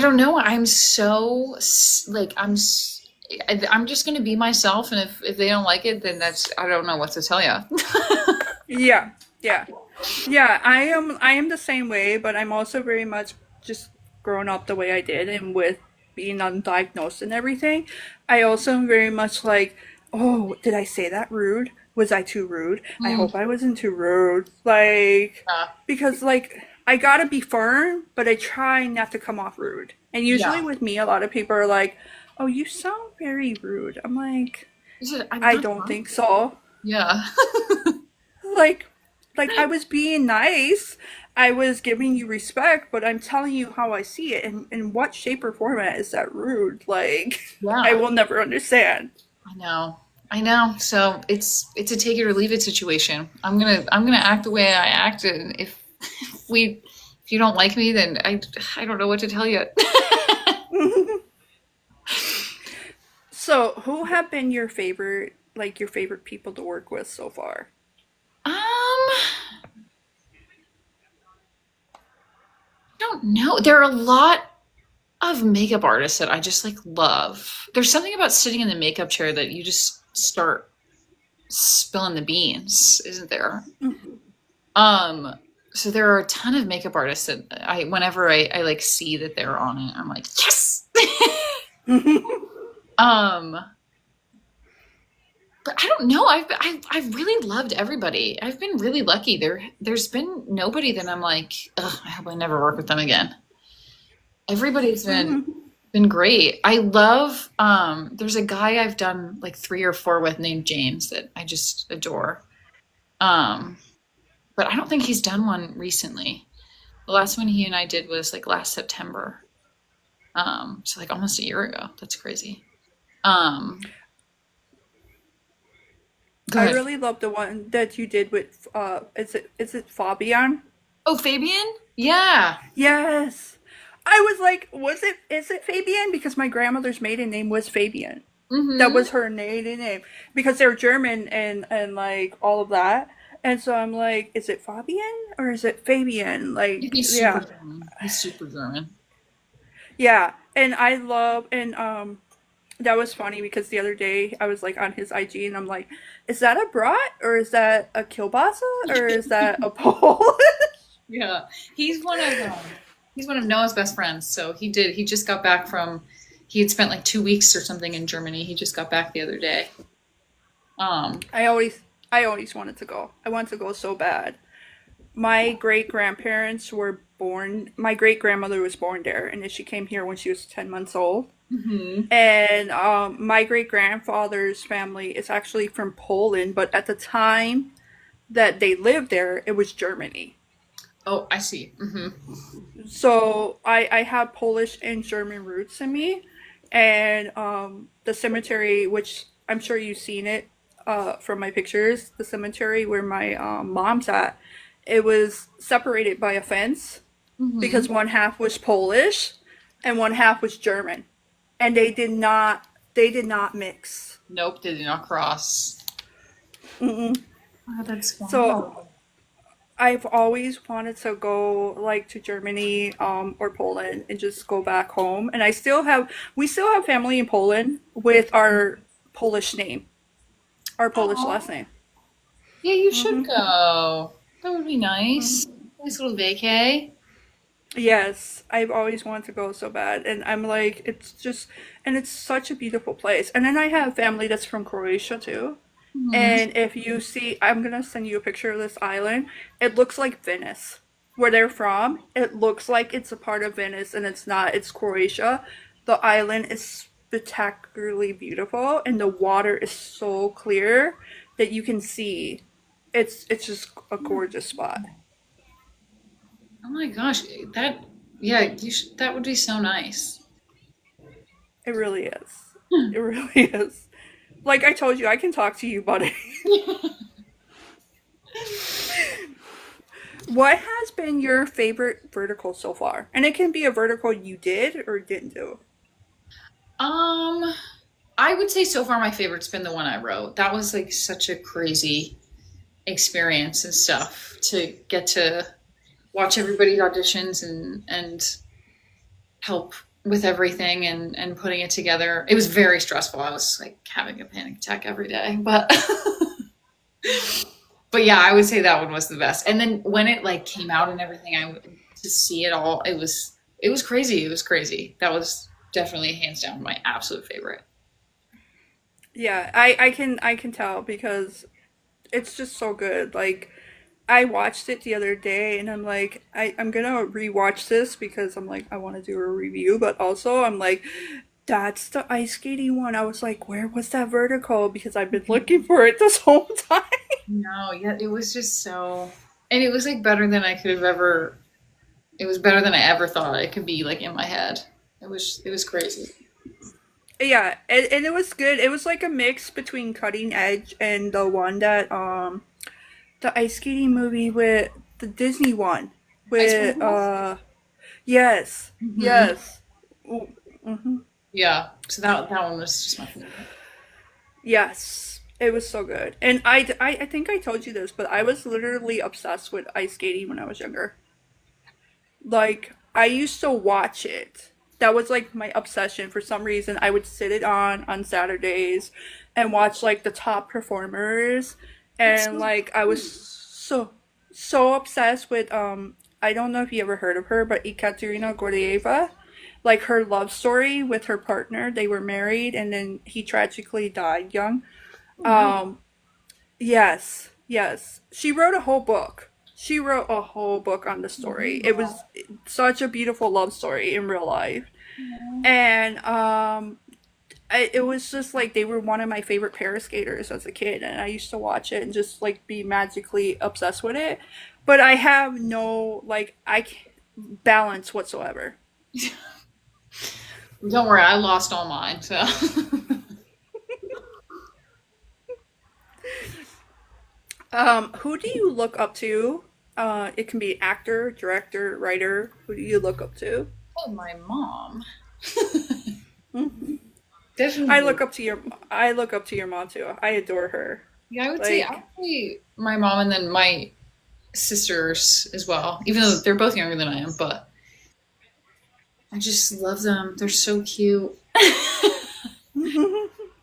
don't know. Like I'm just gonna be myself, and if they don't like it, then that's I don't know what to tell you. Yeah, yeah. Yeah, I am the same way, but I'm also very much just grown up the way I did and with being undiagnosed and everything. I also am very much like, oh, did I say that rude? Was I too rude? I Mm, hope I wasn't too rude. Like yeah, because like I gotta be firm, but I try not to come off rude. And usually yeah. with me, a lot of people are like, "Oh, you sound very rude." I'm like, I'm I not don't trying. think so. Yeah, like I was being nice. I was giving you respect, but I'm telling you how I see it. And in what shape or format is that rude? Like I yeah. will never understand. I know. I know. So it's a take it or leave it situation. I'm gonna act the way I act, and if you don't like me, then I don't know what to tell you. So who have been your favorite your favorite people to work with so far? I don't know. There are a lot of makeup artists that I just like love. There's something about sitting in the makeup chair that you just start spilling the beans, isn't there? Um, so there are a ton of makeup artists that whenever I like see that they're on it, I'm like, yes. um, but I don't know. I've really loved everybody. I've been really lucky. There's been nobody that I'm like, ugh, I hope I never work with them again. Everybody's been great. I love there's a guy I've done like 3 or 4 with named James that I just adore. Um but I don't think he's done one recently. The last one he and I did was like last September. So like almost a year ago. That's crazy. Um Go I ahead. really love the one that you did with is it Fabian? Oh, Fabian? Yeah. Yes. I was like, was it is it Fabian? Because my grandmother's maiden name was Fabian. That Mm-hmm. was her maiden name. Because they're German and like all of that. And so I'm like, is it Fabian or is it Fabian? Like, He's super yeah. German. He's super German. Yeah. And I love and that was funny because the other day I was like on his IG and I'm like, is that a brat or is that a kielbasa or is that a pole? Yeah, he's one of Noah's best friends. So he just got back from he had spent like 2 weeks or something in Germany. He just got back the other day. I always I always wanted to go. I wanted to go so bad. My great grandparents were born. My great grandmother was born there, and then she came here when she was 10 months old. Mhm. And my great grandfather's family is actually from Poland, but at the time that they lived there, it was Germany. Oh, I see. Hmm. So I have Polish and German roots in me, and the cemetery, which I'm sure you've seen it from my pictures, the cemetery where my mom's at, it was separated by a fence because Hmm. one half was Polish and one half was German, and they did not mix. Nope, they did not cross. Oh, that's So wild. I've always wanted to go like to Germany or Poland and just go back home. And we still have family in Poland with our Polish name, our Polish last Oh, name. yeah, you should Hmm. go. That would be nice. Hmm. Nice little vacay. Yes, I've always wanted to go so bad, and I'm like, it's just, and it's such a beautiful place. And then I have family that's from Croatia too. Hmm. And if you see, I'm gonna send you a picture of this island. It looks like Venice. Where they're from, it looks like it's a part of Venice, and it's not. It's Croatia. The island is spectacularly beautiful, and the water is so clear that you can see. It's just a gorgeous spot. Oh my gosh, that yeah, that would be so nice. It really is. It really is. Like I told you, I can talk to you, buddy. What has been your favorite vertical so far? And it can be a vertical you did or didn't do. Um, I would say so far my favorite's been the one I wrote. That was like such a crazy experience and stuff to get to watch everybody's auditions and help with everything and putting it together. It was very stressful. I was like having a panic attack every day, but but yeah, I would say that one was the best. And then when it like came out and everything, to see it all, it was crazy. It was crazy. That was definitely hands down my absolute favorite. Yeah, I can tell because it's just so good. Like I watched it the other day and I'm like I'm gonna rewatch this because I'm like I want to do a review, but also I'm like that's the ice skating one. I was like, where was that vertical? Because I've been looking for it this whole time. No, yeah, it was just so, and it was like better than I could have ever. It was better than I ever thought it could be, like in my head. It was crazy. Yeah, and it was good. It was like a mix between Cutting Edge and the one that the ice skating movie with the Disney one Ice Cream with House? yes, Hmm. yes. Mm-hmm. Yeah, so that one was just my favorite. Yes, it was so good. And I think I told you this, but I was literally obsessed with ice skating when I was younger. Like I used to watch it. That was like my obsession. For some reason, I would sit it on Saturdays and watch like the top performers. That's And so like I was cute. so obsessed with I don't know if you ever heard of her, but Ekaterina Gordieva. Like her love story with her partner. They were married and then he tragically died young. Oh no. Um yes, yes. She wrote a whole book. She wrote a whole book on the story. It was such a beautiful love story in real life. And it was just like they were one of my favorite pair skaters as a kid, and I used to watch it and just like be magically obsessed with it. But I have no like balance whatsoever. Don't worry, I lost all mine. So Who do you look up to? It can be actor, director, writer. Who do you look up to? oh, my mom. Mhm. I Definitely. look up to your I look up to your mom too. I adore her. Yeah, Like I would say my mom and then my sisters as well. Even though they're both younger than I am, but I just love them. They're so cute.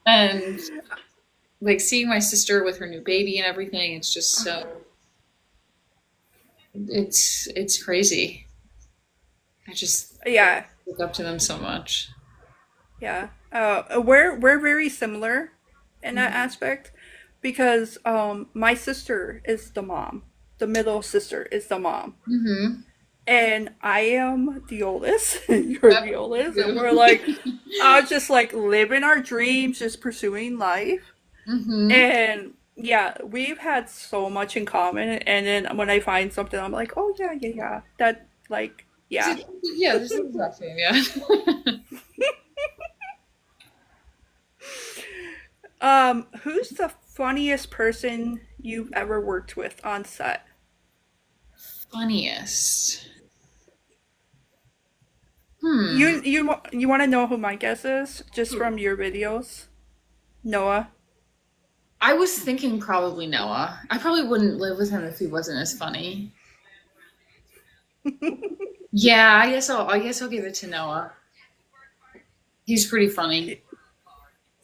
And like seeing my sister with her new baby and everything, it's just so it's crazy. I just yeah, look up to them so much. yeah. We're very similar in that Hmm. aspect because my sister is the mom. The middle sister is the mom. Hmm. And I am the oldest. You're the oldest. And we're like just like living our dreams, just pursuing life. Hmm. And yeah, we've had so much in common. And then when I find something, I'm like, oh yeah, yeah, yeah. That like yeah. Yeah, this is the exact same. Yeah. Who's the funniest person you've ever worked with on set? Funniest. You Hmm. you you want to know who my guess is just from your videos? Noah. I was thinking probably Noah. I probably wouldn't live with him if he wasn't as funny. Yeah, I guess I'll give it to Noah. He's pretty funny.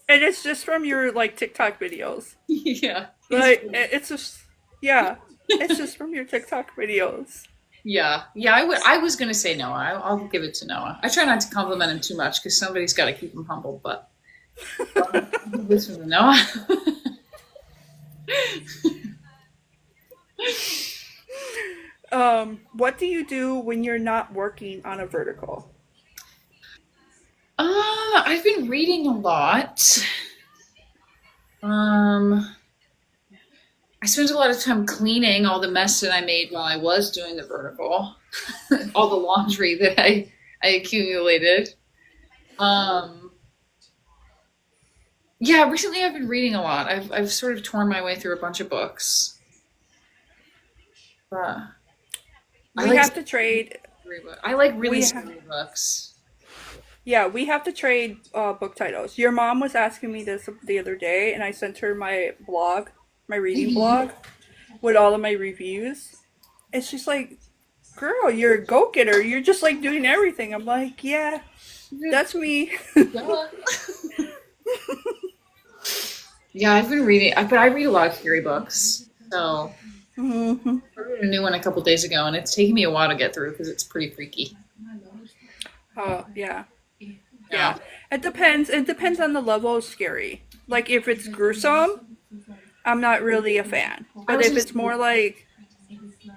And it's just from your like TikTok videos. Yeah, he's Like funny. it's just yeah, it's just from your TikTok videos. Yeah, yeah. I was gonna say Noah. I'll give it to Noah. I try not to compliment him too much because somebody's got to keep him humble. But I'll give this one to Noah. What do you do when you're not working on a vertical? I've been reading a lot. Um, I spent a lot of time cleaning all the mess that I made while I was doing the vertical, all the laundry that I accumulated. Um, yeah, recently I've been reading a lot. I've sort of torn my way through a bunch of books. Uh, I We like have to trade. I like really We ha- scary books. yeah, we have to trade book titles. Your mom was asking me this the other day, and I sent her my blog, my reading blog, with all of my reviews. And she's like, "Girl, you're a go getter. You're just like doing everything." I'm like, "Yeah, that's me." Yeah. Yeah, I've been reading, but I read a lot of scary books. So Hmm. I read a new one a couple days ago, and it's taken me a while to get through because it's pretty freaky. Yeah, Yeah. yeah. It depends. It depends on the level of scary. Like if it's gruesome, I'm not really a fan. I But was if just it's more like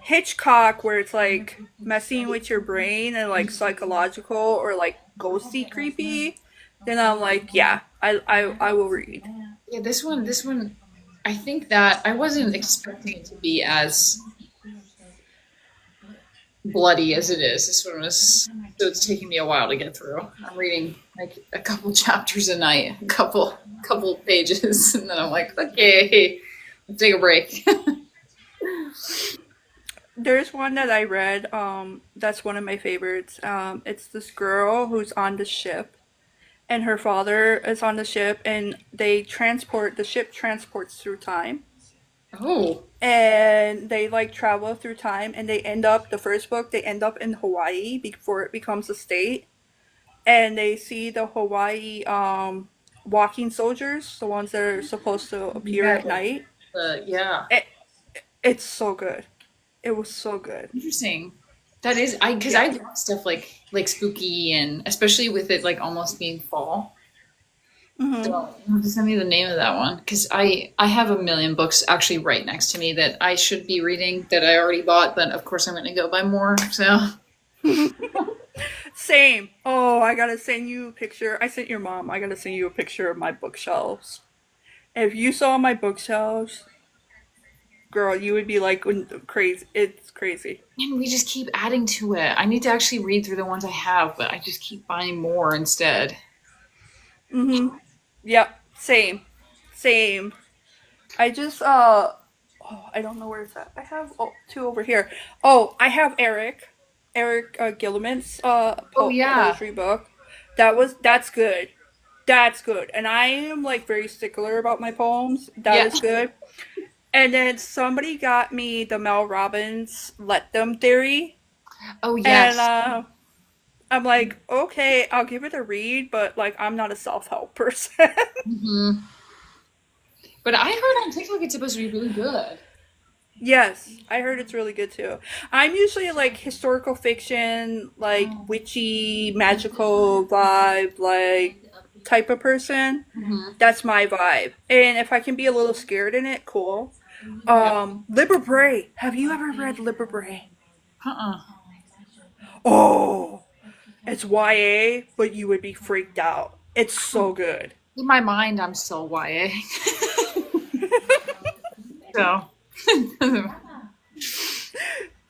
Hitchcock, where it's like messing with your brain and like psychological or like ghosty creepy, then I'm like, yeah, I will read. yeah, this one, I think that I wasn't expecting it to be as bloody as it is. This one was, so it's taking me a while to get through. I'm reading like a couple chapters a night, couple pages, and then I'm like, okay, let's take a break. There's one that I read. That's one of my favorites. It's this girl who's on the ship, and her father is on the ship, and the ship transports through time, Oh, and they like travel through time, and they end up the first book. They end up in Hawaii before it becomes a state, and they see the Hawaii walking soldiers, the ones that are supposed to appear yeah, at night. yeah. It, it's so good. It was so good. Interesting. That is, I because I Yeah. love stuff like spooky and especially with it like almost being fall. Hmm. So you have to send me the name of that one because I have a million books actually right next to me that I should be reading that I already bought, but of course I'm going to go buy more. So Same. Oh, I gotta send you a picture. I sent your mom. I gotta send you a picture of my bookshelves. If you saw my bookshelves, girl, you would be like crazy. It's crazy. and we just keep adding to it. I need to actually read through the ones I have, but I just keep buying more instead. Mm-hmm. Yep. Same. Same. I just oh, I don't know where it's at. I have two over here. Oh, I have Eric Gilliman's Oh yeah, poetry book. That's good. That's good. And I am like very stickler about my poems. That yeah. is good. And then somebody got me the Mel Robbins "Let Them" theory, Oh and yes. I'm like, okay, I'll give it a read, but like I'm not a self help person. Hmm. But I heard on TikTok it's supposed to be really good. Yes, I heard it's really good too. I'm usually like historical fiction, like witchy, magical vibe, like type of person. Hmm. That's my vibe. And if I can be a little scared in it, cool. Yeah. Liber Bray. Have you ever read Liber Bray? Uh-uh. Oh, it's YA, but you would be freaked out. It's so good. In my mind, I'm still YA. So.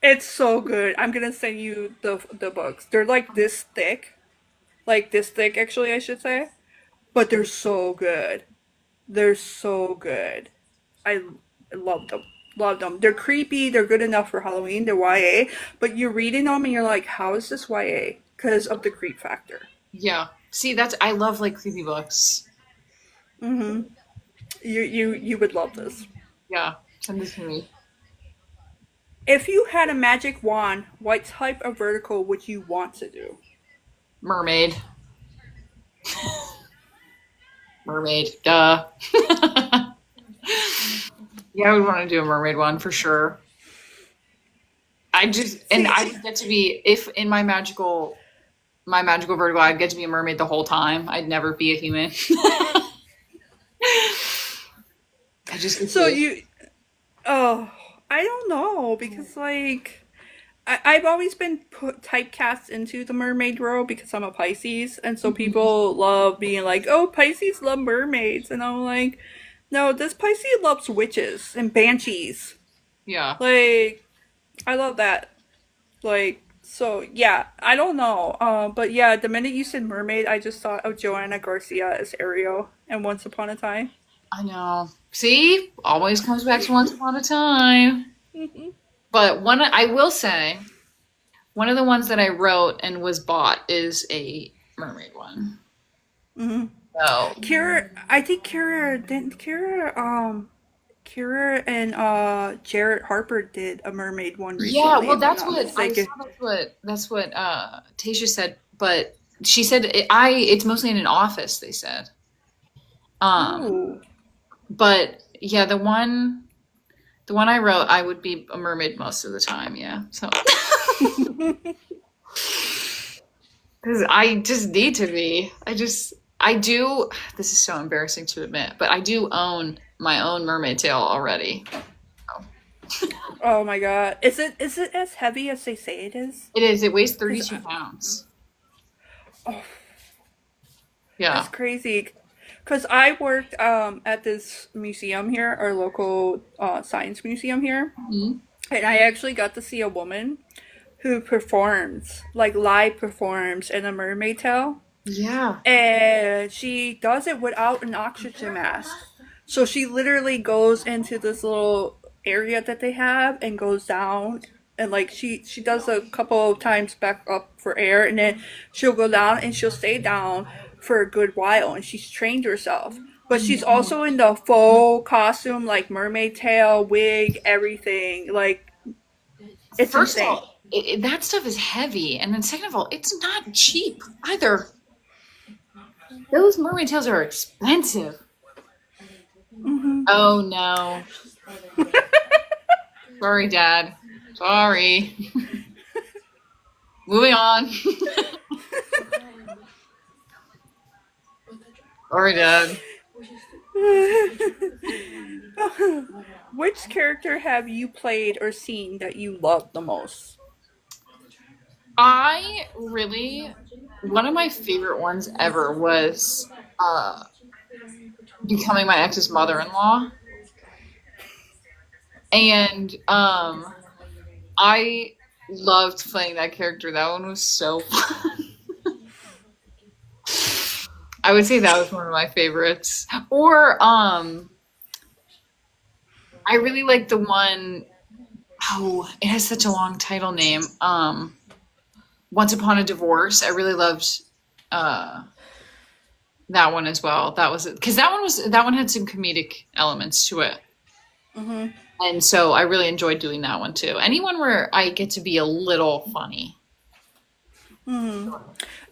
It's so good. I'm gonna send you the books. They're like this thick actually, I should say. But they're so good. They're so good. I love them. Love them. They're creepy. They're good enough for Halloween. They're YA, but you're reading them and you're like, how is this YA? Because of the creep factor. Yeah. See, that's I love like creepy books. Mm-hmm. You would love this. Yeah. Send this to me. If you had a magic wand, what type of vertical would you want to do? Mermaid. Mermaid, duh. Yeah, I would want to do a mermaid one for sure. And See, I would get to be, if in my magical vertigo, I'd get to be a mermaid the whole time. I'd never be a human. I just get so to, you, oh, I don't know because like I've always been put typecast into the mermaid role because I'm a Pisces, and so people love being like, "Oh, Pisces love mermaids," and I'm like, "No, this Pisces loves witches and banshees. yeah, Like, I love that. Like, so yeah, I don't know. But yeah, the minute you said mermaid, I just thought of Joanna Garcia as Ariel and Once Upon a Time. I know. See, always comes back to Once Upon a Time. But one, I will say, one of the ones that I wrote and was bought is a mermaid one. Mm-hmm. So, Kira, I think Kira didn't Kira Kira and Jarrett Harper did a mermaid one yeah, recently, well, if I'm that's not what I saw. mistaken. That's what Tasha said. But she said it's mostly in an office. They said. Um, Oh. but yeah, the one I wrote, I would be a mermaid most of the time. Yeah, so because I just need to be. I do. This is so embarrassing to admit, but I do own my own mermaid tail already. Oh my god. Is it as heavy as they say it is? It is. It weighs Cuz 32 pounds. oh, that's Yeah. crazy. Cuz I worked at this museum here, our local science museum here, Mhm. and I actually got to see a woman who performs, like live performs in a mermaid tail. Yeah. And she does it without an oxygen mask. So she literally goes into this little area that they have and goes down, and like she does a couple of times back up for air, and then she'll go down and she'll stay down for a good while, and she's trained herself. But she's also in the full costume, like mermaid tail, wig, everything. Like, it's First of insane. all, that stuff is heavy, and then second of all, it's not cheap either. Those mermaid tails are expensive. Hmm. Oh no. Sorry, Dad. Sorry. Moving on. Sorry, Dad. Which character have you played or seen that you love the most? I really, one of my favorite ones ever was becoming my ex's mother-in-law, and I loved playing that character. That one was so fun. I would say that was one of my favorites. Or I really like the one, oh, it has such a long title name. Once Upon a Divorce. I really loved uh that one as well. That was because that one had some comedic elements to it. Hmm. And so I really enjoyed doing that one too. Anyone where I get to be a little funny. Hmm.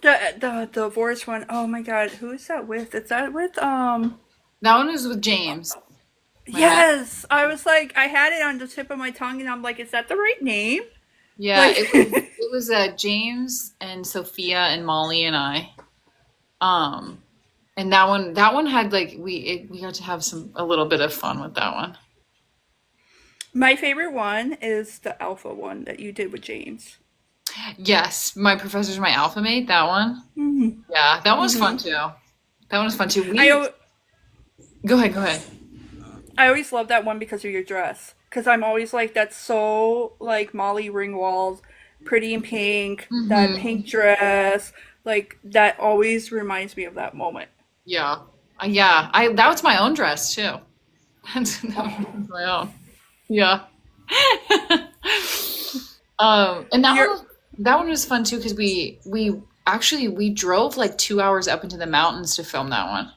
The divorce one. Oh my god, who is that with? Is that with That one was with James. My Yes, I was like, I had it on the tip of my tongue, and I'm like, is that the right name? Yeah, Like, it was James and Sophia and Molly and I. Um and that one had like we got to have a little bit of fun with that one. my favorite one is the alpha one that you did with James. Yes, my professor's my alpha mate, that one. Hmm. Yeah, that one was fun Hmm. too. That one was fun too. I We al- Go ahead, go ahead. I always love that one because of your dress. Because I'm always like, that's so like Molly Ringwald, pretty in pink, that Hmm. pink dress. Like, that always reminds me of that moment. Yeah. Yeah. I That was my own dress too. That Oh, was my own. Yeah. And you're. that one was fun too because we drove like 2 hours up into the mountains to film that one.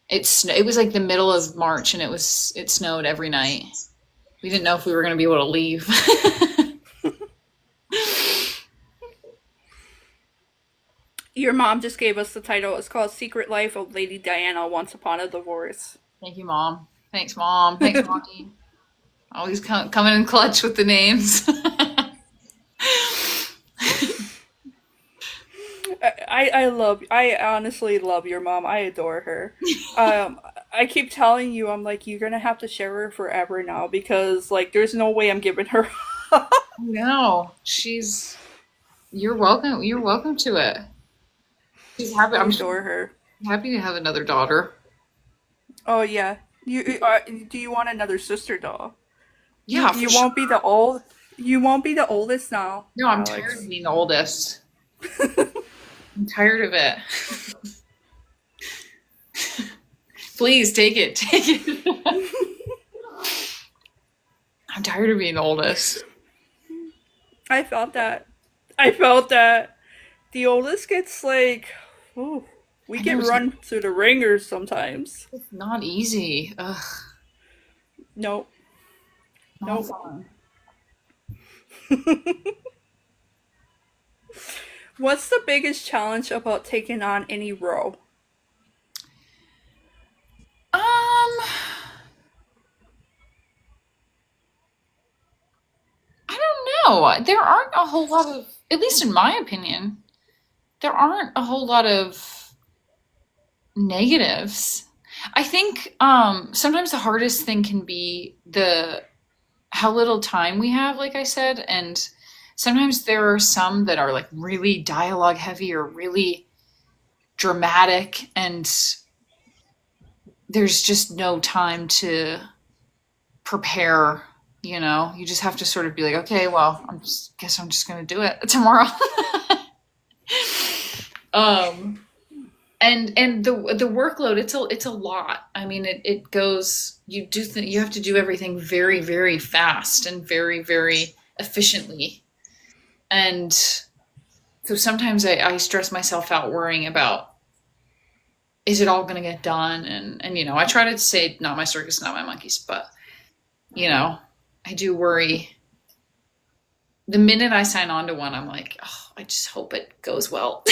It was like the middle of March and it snowed every night. We didn't know if we were going to be able to leave. Your mom just gave us the title. It's called Secret Life of Lady Diana Once Upon a Divorce. Thank you, Mom. Thanks, Mom. Thanks, Monty. Always coming in clutch with the names. I honestly love your mom. I adore her. I keep telling you, I'm like, you're gonna have to share her forever now because, like, there's no way I'm giving her up. No, she's. You're welcome. You're welcome to it. She's happy. I I'm sure adore her. happy to have another daughter. Oh yeah. Do you want another sister doll? Yeah, for You sure. won't be the old. You won't be the oldest now, No, I'm tired of Alex. being the oldest. I'm tired of it. Please take it. Take it. I'm tired of being the oldest. I felt that. I felt that. The oldest gets like, ooh, we I get know run through the ringers sometimes. it's not easy. Ugh, Nope. not Nope. fun. What's the biggest challenge about taking on any role? I don't know. There aren't a whole lot of, at least in my opinion, there aren't a whole lot of negatives. I think sometimes the hardest thing can be the how little time we have, like I said, and sometimes there are some that are like really dialogue heavy or really dramatic, and there's just no time to prepare. You just have to sort of be like, okay, well, guess I'm just gonna do it tomorrow. um, and the workload, it's a lot. I mean, it goes. You have to do everything very very fast and very very efficiently, and so sometimes I stress myself out worrying about, is it all going to get done, and I try to say not my circus, not my monkeys, but you know I do worry. The minute I sign on to one, I'm like, oh, I just hope it goes well.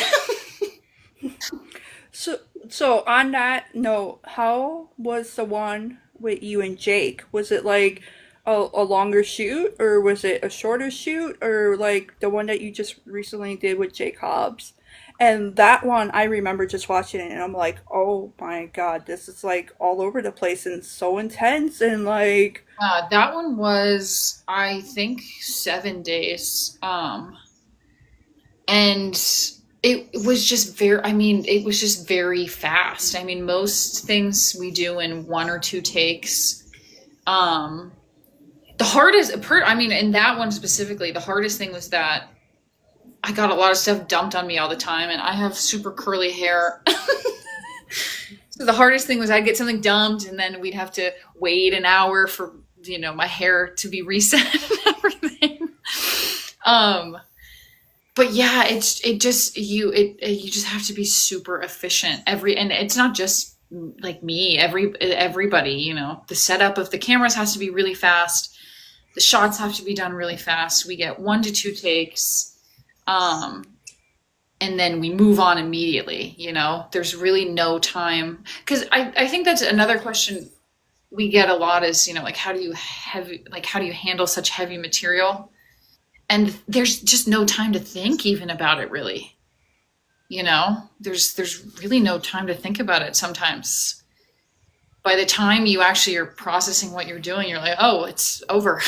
So, so on that note, how was the one with you and Jake? Was it like a longer shoot, or was it a shorter shoot, or like the one that you just recently did with Jake Hobbs? And that one, I remember just watching it, and I'm like, oh my god, this is like all over the place and so intense, and like, That one was, I think, 7 days. And it was just very, I mean, it was just very fast. I mean, most things we do in one or two takes. Um, the hardest, I mean, in that one specifically, the hardest thing was that I got a lot of stuff dumped on me all the time, and I have super curly hair. So the hardest thing was I'd get something dumped, and then we'd have to wait an hour for my hair to be reset and everything. Um, but yeah, you just have to be super efficient. And it's not just like me. Everybody, the setup of the cameras has to be really fast. The shots have to be done really fast. We get 1 to 2 takes. Um, and then we move on immediately. There's really no time, because I think that's another question we get a lot is, like, how do you handle such heavy material, and there's just no time to think even about it, really. There's really no time to think about it sometimes. By the time you actually are processing what you're doing, you're like, oh, it's over.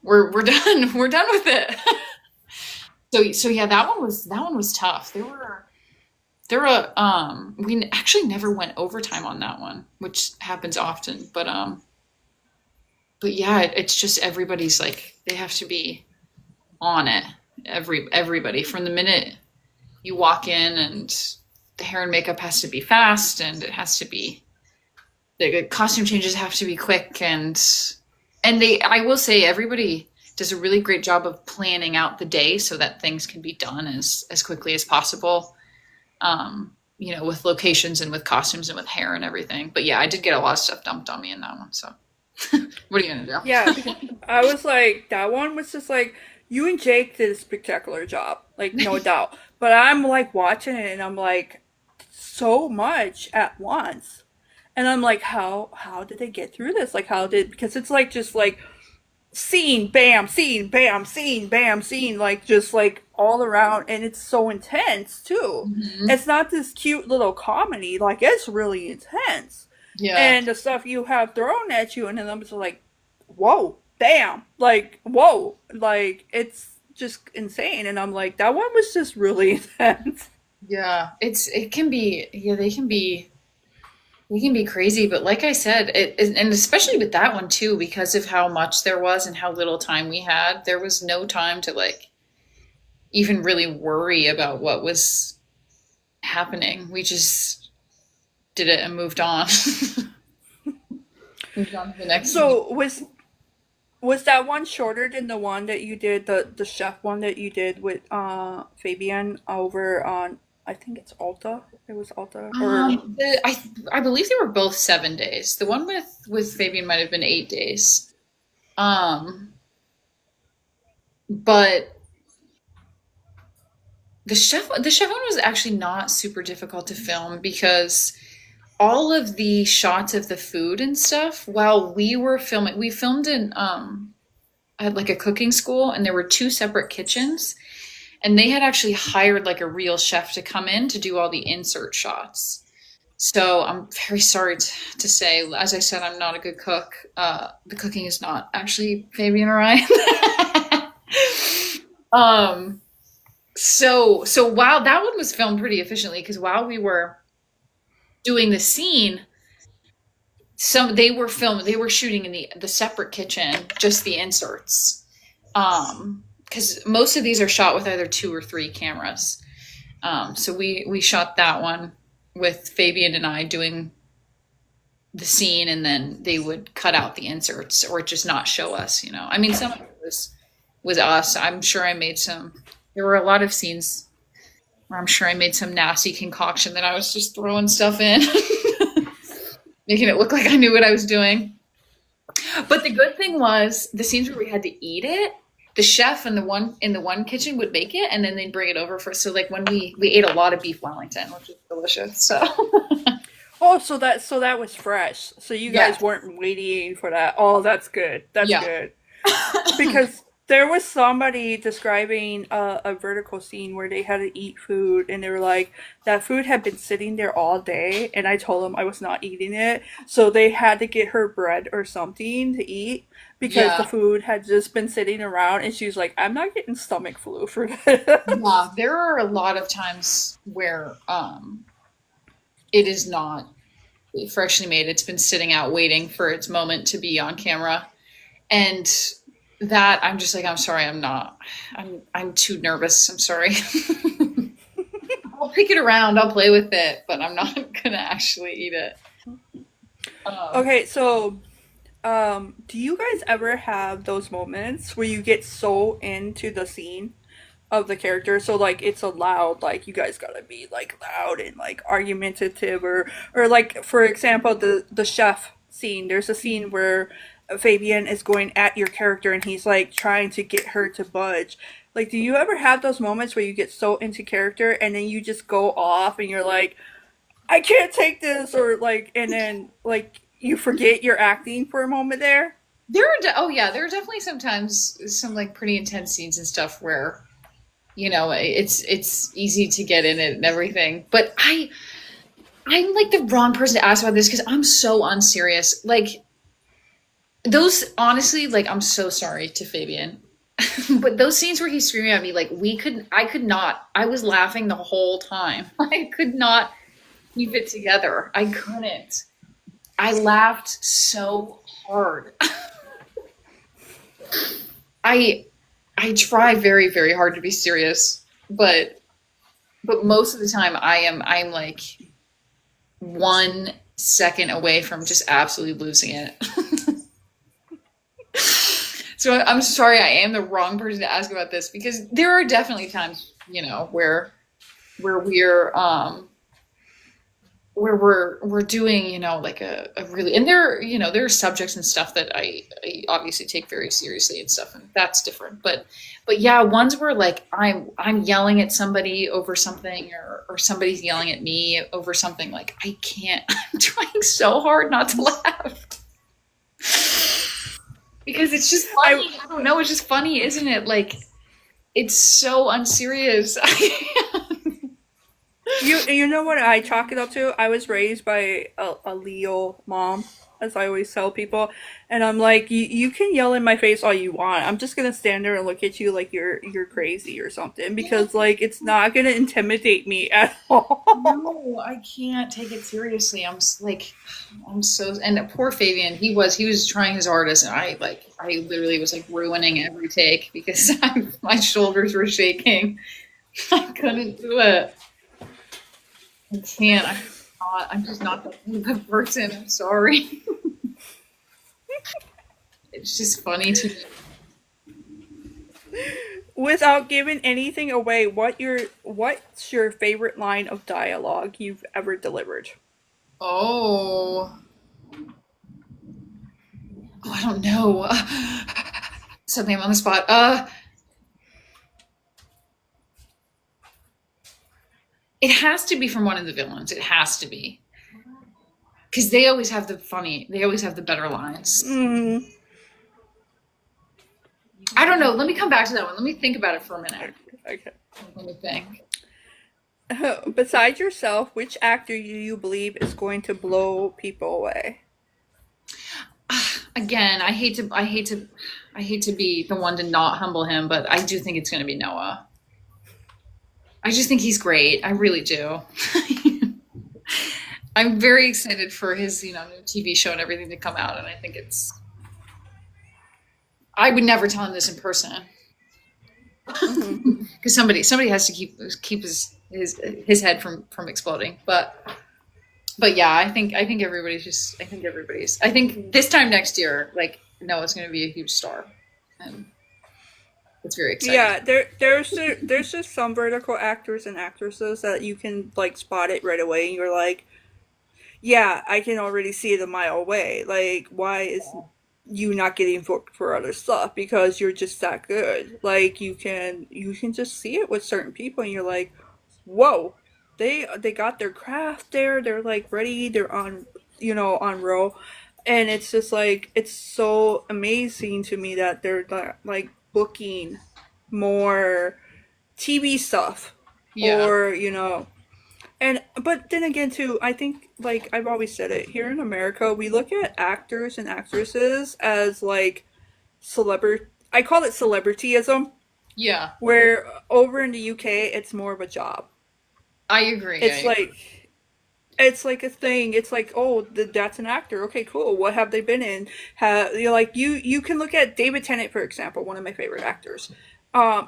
We're done. We're done with it. So yeah, that one was tough. We actually never went overtime on that one, which happens often. But yeah, it's just everybody's like, they have to be on it. Everybody, from the minute you walk in, and the hair and makeup has to be fast, and it has to be, the costume changes have to be quick, and I will say, everybody does a really great job of planning out the day so that things can be done as quickly as possible. With locations and with costumes and with hair and everything. But yeah, I did get a lot of stuff dumped on me in that one. So what are you gonna yeah, do? because I was like, that one was just like, you and Jake did a spectacular job, like no doubt. But I'm like watching it and I'm like, so much at once. And I'm like, how did they get through this? Like how did, because it's like just like scene, bam, scene, bam, scene, bam, scene, like just like all around, and it's so intense too. Mhm. It's not this cute little comedy, like it's really intense. Yeah. And the stuff you have thrown at you, and then I'm just like, whoa, bam, like whoa, like it's just insane. And I'm like, that one was just really intense. Yeah. It can be, yeah, they can be crazy, but like I said, and especially with that one too, because of how much there was and how little time we had, there was no time to like even really worry about what was happening. We just did it and moved on. Moved on to the next scene. So was that one shorter than the one that you did, the chef one that you did with Fabian over on, I think it's Alta? It was Alta, or I believe they were both 7 days. The one with Fabian might have been 8 days. Um, but the chef one was actually not super difficult to film because all of the shots of the food and stuff while we were filming, we filmed in at like a cooking school, and there were two separate kitchens, and they had actually hired like a real chef to come in to do all the insert shots. So I'm very sorry to say, as I said, I'm not a good cook. The cooking is not actually Fabian or I. um, so while that one was filmed pretty efficiently, because while we were doing the scene, they were shooting in the separate kitchen, just the inserts. Because most of these are shot with either two or three cameras. So we shot that one with Fabian and I doing the scene, and then they would cut out the inserts or just not show us. I mean, some of it was us. I'm sure I made some. There were a lot of scenes where I'm sure I made some nasty concoction that I was just throwing stuff in, making it look like I knew what I was doing. But the good thing was the scenes where we had to eat it. The chef in the one kitchen would make it, and then they'd bring it over for. So like when we ate a lot of beef Wellington, which is delicious. So oh, so that was fresh. So you yeah, guys weren't waiting for that. Oh, that's good. That's yeah. good. Because there was somebody describing a vertical scene where they had to eat food, and they were like, that food had been sitting there all day, and I told them I was not eating it, so they had to get her bread or something to eat because the Yeah, food had just been sitting around, and she was like, I'm not getting stomach flu for this. yeah. There are a lot of times where it is not freshly made. It's been sitting out waiting for its moment to be on camera. And that I'm just like, I'm sorry, I'm not. I'm too nervous. I'm sorry. I'll pick it around, I'll play with it, but I'm not gonna actually eat it. Um, Okay, so do you guys ever have those moments where you get so into the scene of the character, so like it's allowed, like you guys gotta be like loud and like argumentative, or like for example the chef scene, there's a scene where Fabian is going at your character and he's like trying to get her to budge. Like, do you ever have those moments where you get so into character and then you just go off and you're like, I can't take this, or like, and then like you forget you're acting for a moment there? oh yeah, there are definitely sometimes some like pretty intense scenes and stuff where it's easy to get in it and everything. But I'm like the wrong person to ask about this because I'm so unserious. Like those, honestly, like I'm so sorry to Fabian. But those scenes where he's screaming at me, like I could not. I was laughing the whole time. I could not keep it together. I couldn't. I laughed so hard. I I try very very hard to be serious, but most of the time I'm like 1 second away from just absolutely losing it. So I'm sorry, I am the wrong person to ask about this because there are definitely times, where we're where we're doing, like a really, and there, there are subjects and stuff that I obviously take very seriously and stuff, and that's different. But yeah, ones where like I'm yelling at somebody over something, or somebody's yelling at me over something, like I can't. I'm trying so hard not to laugh because it's just I funny. I don't know, it's just funny, isn't it? Like it's so unserious. you know what I chalk it up to? I was raised by a Leo mom, as I always tell people, and I'm like, you can yell in my face all you want. I'm just gonna stand there and look at you like you're crazy or something because like it's not gonna intimidate me at all. No, I can't take it seriously. Like, I'm so, and poor Fabian, he was trying his hardest, and I literally was like ruining every take because my shoulders were shaking. I couldn't do it. I can't. I'm just not that kind of a person. I'm sorry. It's just funny to me. Without giving anything away, what's your favorite line of dialogue you've ever delivered? Oh, I don't know. Suddenly I'm on the spot. It has to be from one of the villains. It has to be. Because they always have the better lines. Mm, I don't know. Let me come back to that one. Let me think about it for a minute. okay. Let me think. Besides yourself, which actor do you believe is going to blow people away? Again, I hate to be the one to not humble him, but I do think it's going to be Noah. I just think he's great. I really do. I'm very excited for his, new TV show and everything to come out, and I think it's. I would never tell him this in person Hmm. because somebody has to keep his head from exploding. But yeah, I think this time next year, like Noah's going to be a huge star, and it's very exciting. Yeah, there's just some vertical actors and actresses that you can like spot it right away, and you're like, yeah, I can already see it a mile away. Like, why is you not getting booked for other stuff? Because you're just that good. Like, you can just see it with certain people, and you're like, whoa, they got their craft there. They're like ready. They're on, on roll, and it's just like it's so amazing to me that they're like booking more TV stuff, Yeah, or and but then again too, I think like I've always said it here in America, we look at actors and actresses as like celebrity. I call it celebrityism, yeah, where over in the UK it's more of a job. I agree. It's like it's like a thing. It's like, oh, that's an actor. Okay, cool. What have they been in? You can look at David Tennant for example, one of my favorite actors.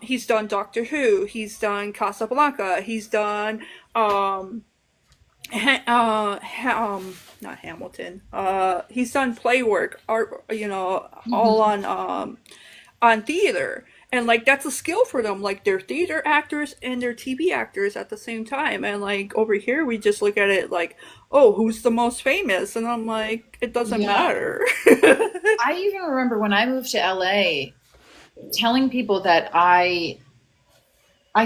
He's done Doctor Who. He's done Casablanca. He's done um, not Hamilton. He's done play work, art. All Hmm. on theater. And like that's a skill for them. Like they're theater actors and they're TV actors at the same time. And like over here we just look at it like, oh, who's the most famous? And I'm like, it doesn't Yeah, matter. I even remember when I moved to LA, telling people that I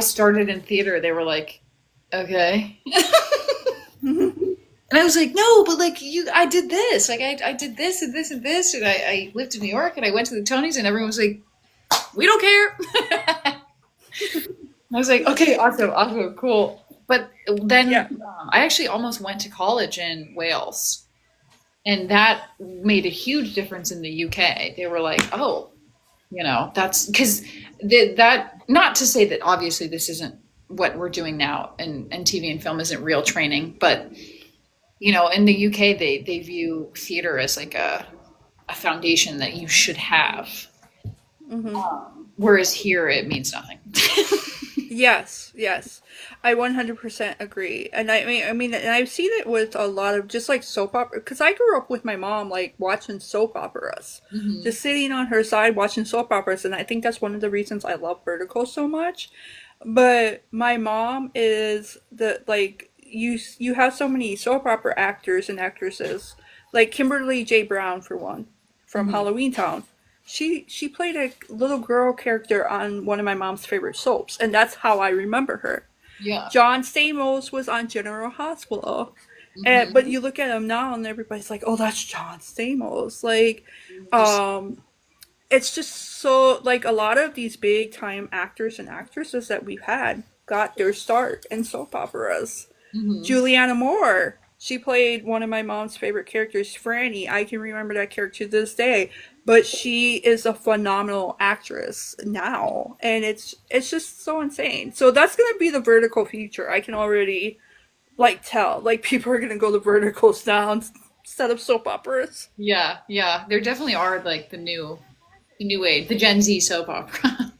started in theater. They were like, "Okay," and I was like, "No, but like I did this. Like I did this and this and this, and I lived in New York, and I went to the Tonys, and everyone was like, we don't care." I was like, okay, awesome, awesome, cool. But then Yeah. I actually almost went to college in Wales, and that made a huge difference in the UK. They were like, oh, that's because that, not to say that obviously this isn't what we're doing now, and TV and film isn't real training, but in the UK they view theater as like a foundation that you should have, Hmm. whereas here it means nothing. Yes, yes. I 100% agree. And I mean, and I've seen it with a lot of just like soap opera, because I grew up with my mom like watching soap operas, Hmm. just sitting on her side watching soap operas. And I think that's one of the reasons I love Vertical so much. But my mom is the like you have so many soap opera actors and actresses, like Kimberly J. Brown for one, from Hmm. Halloween Town. She played a little girl character on one of my mom's favorite soaps, and that's how I remember her. Yeah. John Stamos was on General Hospital. But Hmm. you look at him now, and everybody's like, "Oh, that's John Stamos." Like, um, it's just so like a lot of these big time actors and actresses that we've had got their start in soap operas. Hmm. Juliana Moore, she played one of my mom's favorite characters, Franny. I can remember that character to this day, but she is a phenomenal actress now, and it's just so insane. So that's gonna be the vertical future. I can already like tell like people are gonna go the verticals now instead of soap operas. Yeah, yeah. There definitely are like the new age, the Gen Z soap opera.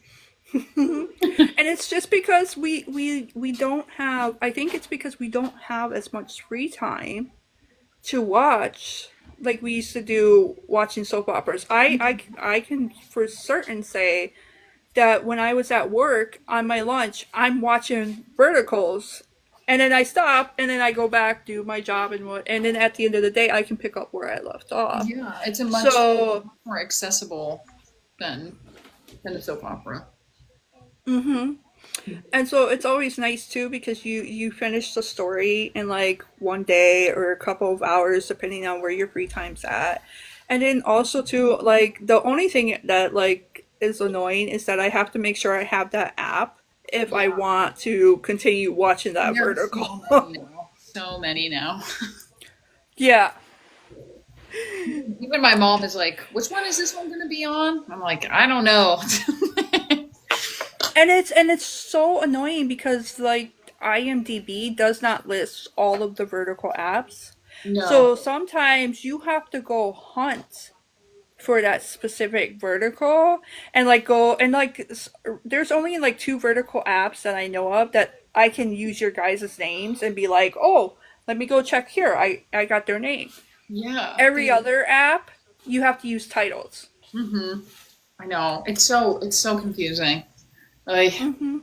And it's just because we don't have, I think it's because we don't have as much free time to watch like we used to do watching soap operas. I can for certain say that when I was at work on my lunch, I'm watching verticals, and then I stop and then I go back do my job and then at the end of the day I can pick up where I left off. Yeah, it's a So, much more accessible than the soap opera. mhm. And so it's always nice too because you finish the story in like one day or a couple of hours depending on where your free time's at. And then also too like the only thing that like is annoying is that I have to make sure I have that app if I Yeah, want to continue watching that there are vertical. so many now. So many now. Yeah. Even my mom is like, "Which one is this one going to be on?" I'm like, "I don't know." And it's so annoying because like IMDb does not list all of the vertical apps. No. So sometimes you have to go hunt for that specific vertical and like go and like there's only like two vertical apps that I know of that I can use your guys' names and be like, "Oh, let me go check here. I got their name." Yeah. Every other app you have to use titles. Mm-hmm. I know. It's so confusing. Like, Mhm.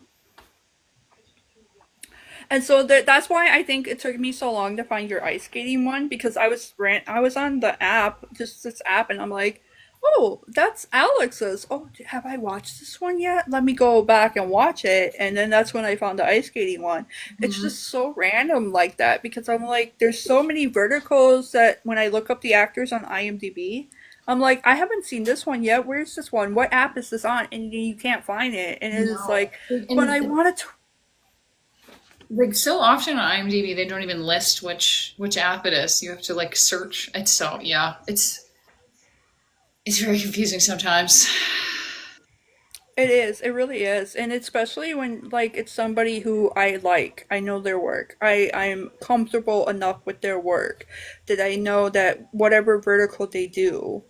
And so that's why I think it took me so long to find your ice skating one because I was on the app, just this app, and I'm like, oh, that's Alex's. Oh, have I watched this one yet? Let me go back and watch it. And then that's when I found the ice skating one. It's mhm. just so random like that because I'm like, there's so many verticals that when I look up the actors on IMDb, I'm like, I haven't seen this one yet. Where's this one? What app is this on? And you can't find it. And it's No. like, but I And wanted to. like so often on IMDb they don't even list which app it is. You have to like search. It's so yeah. It's very confusing sometimes. It is. It really is. And especially when like it's somebody who I like. I know their work. I'm comfortable enough with their work that I know that whatever vertical they do,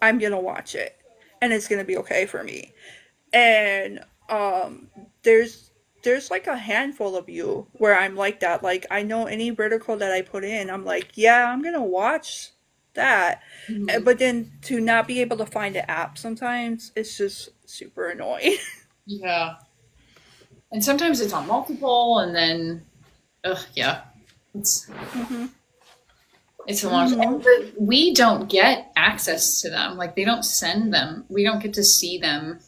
I'm going to watch it and it's going to be okay for me. And there's there's like a handful of you where I'm like that. Like I know any vertical that I put in, I'm like, yeah, I'm gonna watch that. Mhm. But then to not be able to find an app sometimes it's just super annoying. Yeah. And sometimes it's on multiple and then yeah. It's Hmm. it's a long Hmm. and we don't get access to them. Like they don't send them. We don't get to see them.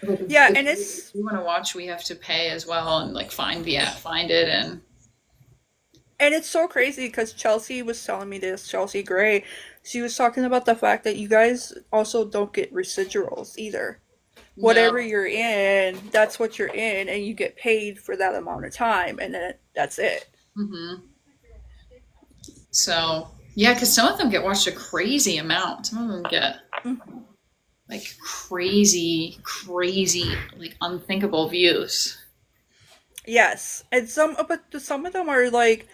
Like Yeah, if and it's we want to watch, we have to pay as well and like find the app, find it, and and it's so crazy because Chelsea was telling me this. Chelsea Gray, she was talking about the fact that you guys also don't get residuals either. Whatever no. you're in, that's what you're in, and you get paid for that amount of time, and then that's it. Hmm. So yeah, because some of them get watched a crazy amount. Some of them get like crazy, like unthinkable views. Yes, and some of them are like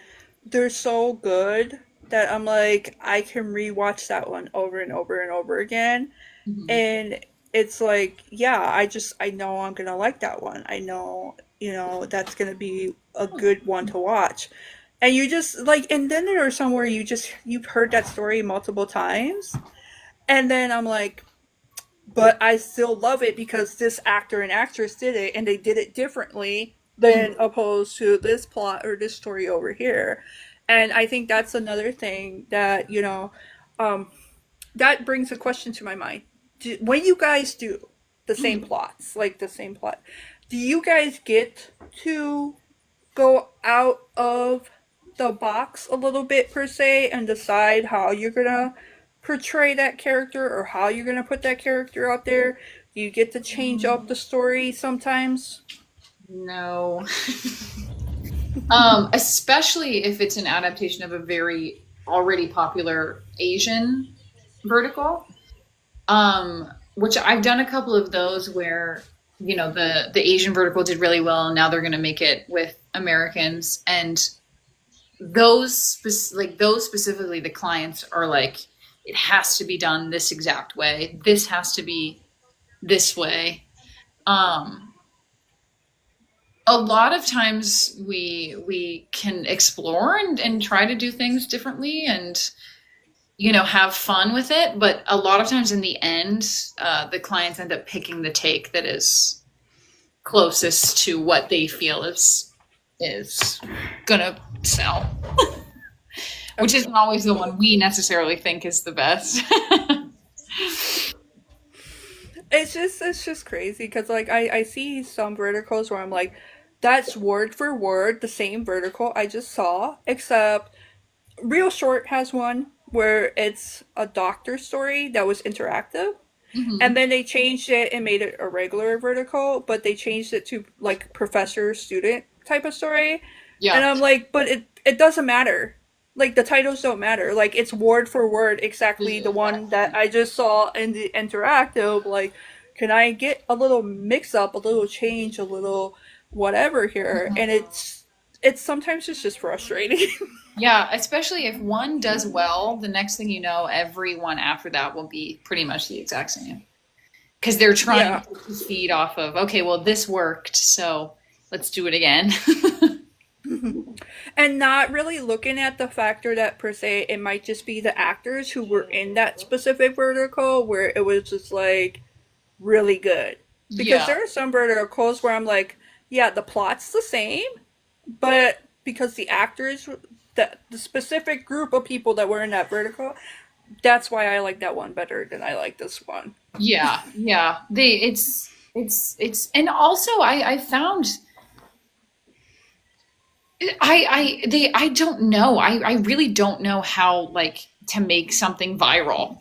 they're so good that I'm like I can rewatch that one over and over and over again, Hmm. and it's like yeah, I know I'm gonna like that one. I know that's gonna be a good one to watch. And you just like, and then there are some where you've heard that story multiple times, and then I'm like, but I still love it because this actor and actress did it, and they did it differently than opposed to this plot or this story over here. And I think that's another thing that, um, that brings a question to my mind. When you guys do the same Mhm. plots, like the same plot, do you guys get to go out of the box a little bit per se and decide how you're gonna portray that character or how you're gonna put that character out there? Do you get to change up the story sometimes? No. Especially if it's an adaptation of a very already popular Asian vertical. Which I've done a couple of those where, the Asian vertical did really well and now they're going to make it with Americans, and those specifically, the clients are like, it has to be done this exact way. This has to be this way. Um a lot of times we can explore and try to do things differently and have fun with it, but a lot of times in the end, the clients end up picking the take that is closest to what they feel is gonna sell, which Okay. isn't always the one we necessarily think is the best. It's just crazy because like I see some verticals where I'm like, that's word for word the same vertical I just saw, except Real Short has one where it's a doctor story that was interactive. And Hmm. then they changed it and made it a regular vertical, but they changed it to like professor student type of story. And Yeah. I'm like, but it doesn't matter. Like the titles don't matter. Like it's word for word exactly the one that I just saw in the interactive. Like, can I get a little mix up, a little change, a little whatever here? And it's sometimes it's just frustrating. Yeah, especially if one does well, the next thing you know, everyone after that will be pretty much the exact same. Because they're trying Yeah. to feed off of, okay, well, this worked, so let's do it again. And not really looking at the factor that per se it might just be the actors who were in that specific vertical where it was just like really good. Because Yeah. there are some verticals where I'm like, yeah, the plot's the same, but because the actors, the specific group of people that were in that vertical, that's why I like that one better than I like this one. Yeah, yeah. And also I found I don't know. I really don't know how, like, to make something viral.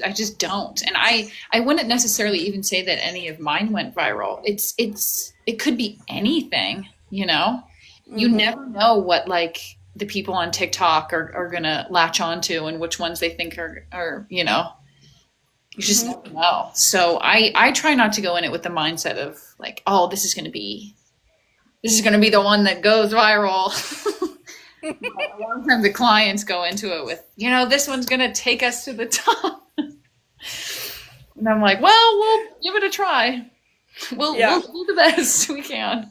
I just don't. And I wouldn't necessarily even say that any of mine went viral. It could be anything, you know? You Mm-hmm. never know what, like, the people on TikTok are gonna latch onto and which ones they think are, you just Mm-hmm. never know. So I try not to go in it with the mindset of like, oh, this is gonna be the one that goes viral. A lot of times the clients go into it with, this one's gonna take us to the top. And I'm like, well, we'll give it a try. We'll Yeah. do the best we can.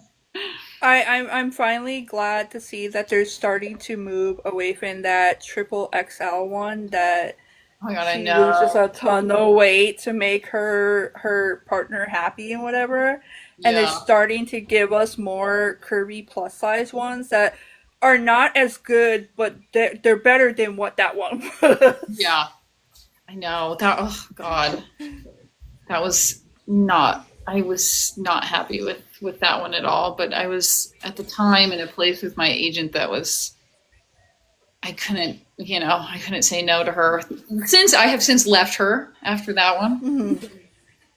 I'm finally glad to see that they're starting to move away from that triple XL one that Oh my god, I she loses know. a ton of weight to make her partner happy and whatever. And they're Yeah. starting to give us more curvy plus size ones that are not as good, but they're better than what that one was. Yeah. I know. Oh god. That was not I was not happy with that one at all, but I was at the time in a place with my agent that was I couldn't say no to her. Since I have since left her after that one. Mhm.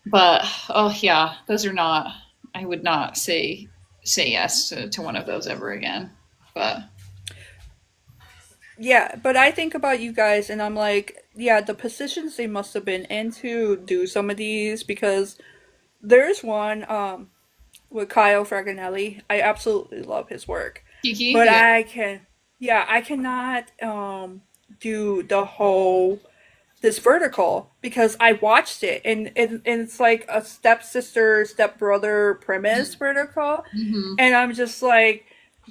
But oh yeah, those are not I would not say yes to one of those ever again. But Yeah, but I think about you guys and I'm like, yeah, the positions they must have been in to do some of these because there's one with Kyle Fraganelli. I absolutely love his work. Kiki, But yeah. I cannot do the whole this vertical because I watched it and it's like a stepsister, stepbrother premise vertical. Hmm. And I'm just like,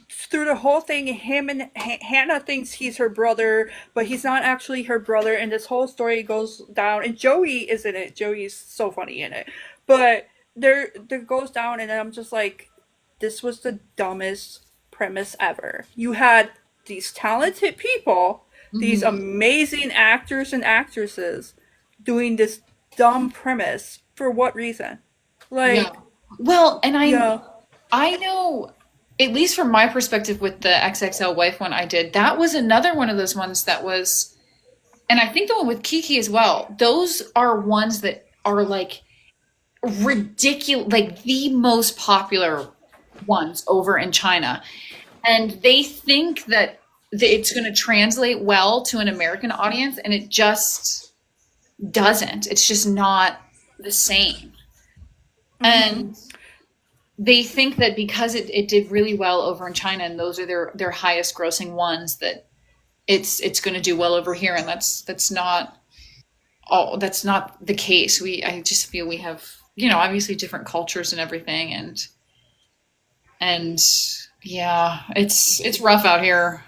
through the whole thing, him and Hannah thinks he's her brother, but he's not actually her brother. And this whole story goes down. And Joey is in it. Joey's so funny in it, but there goes down, and I'm just like, this was the dumbest premise ever. You had these talented people, these Hmm. amazing actors and actresses doing this dumb premise for what reason? Yeah. Like, Well, and yeah. I know, at least from my perspective with the XXL wife one I did, that was another one of those ones that was, and I think the one with Kiki as well. Those are ones that are like ridiculous, like the most popular ones over in China. And they think that it's going to translate well to an American audience, and it just doesn't. It's just not the same. Mm-hmm. And they think that because it did really well over in China, and those are their highest grossing ones, that it's going to do well over here, and that's not the case. I just feel we have, obviously different cultures and everything, and yeah, it's rough out here.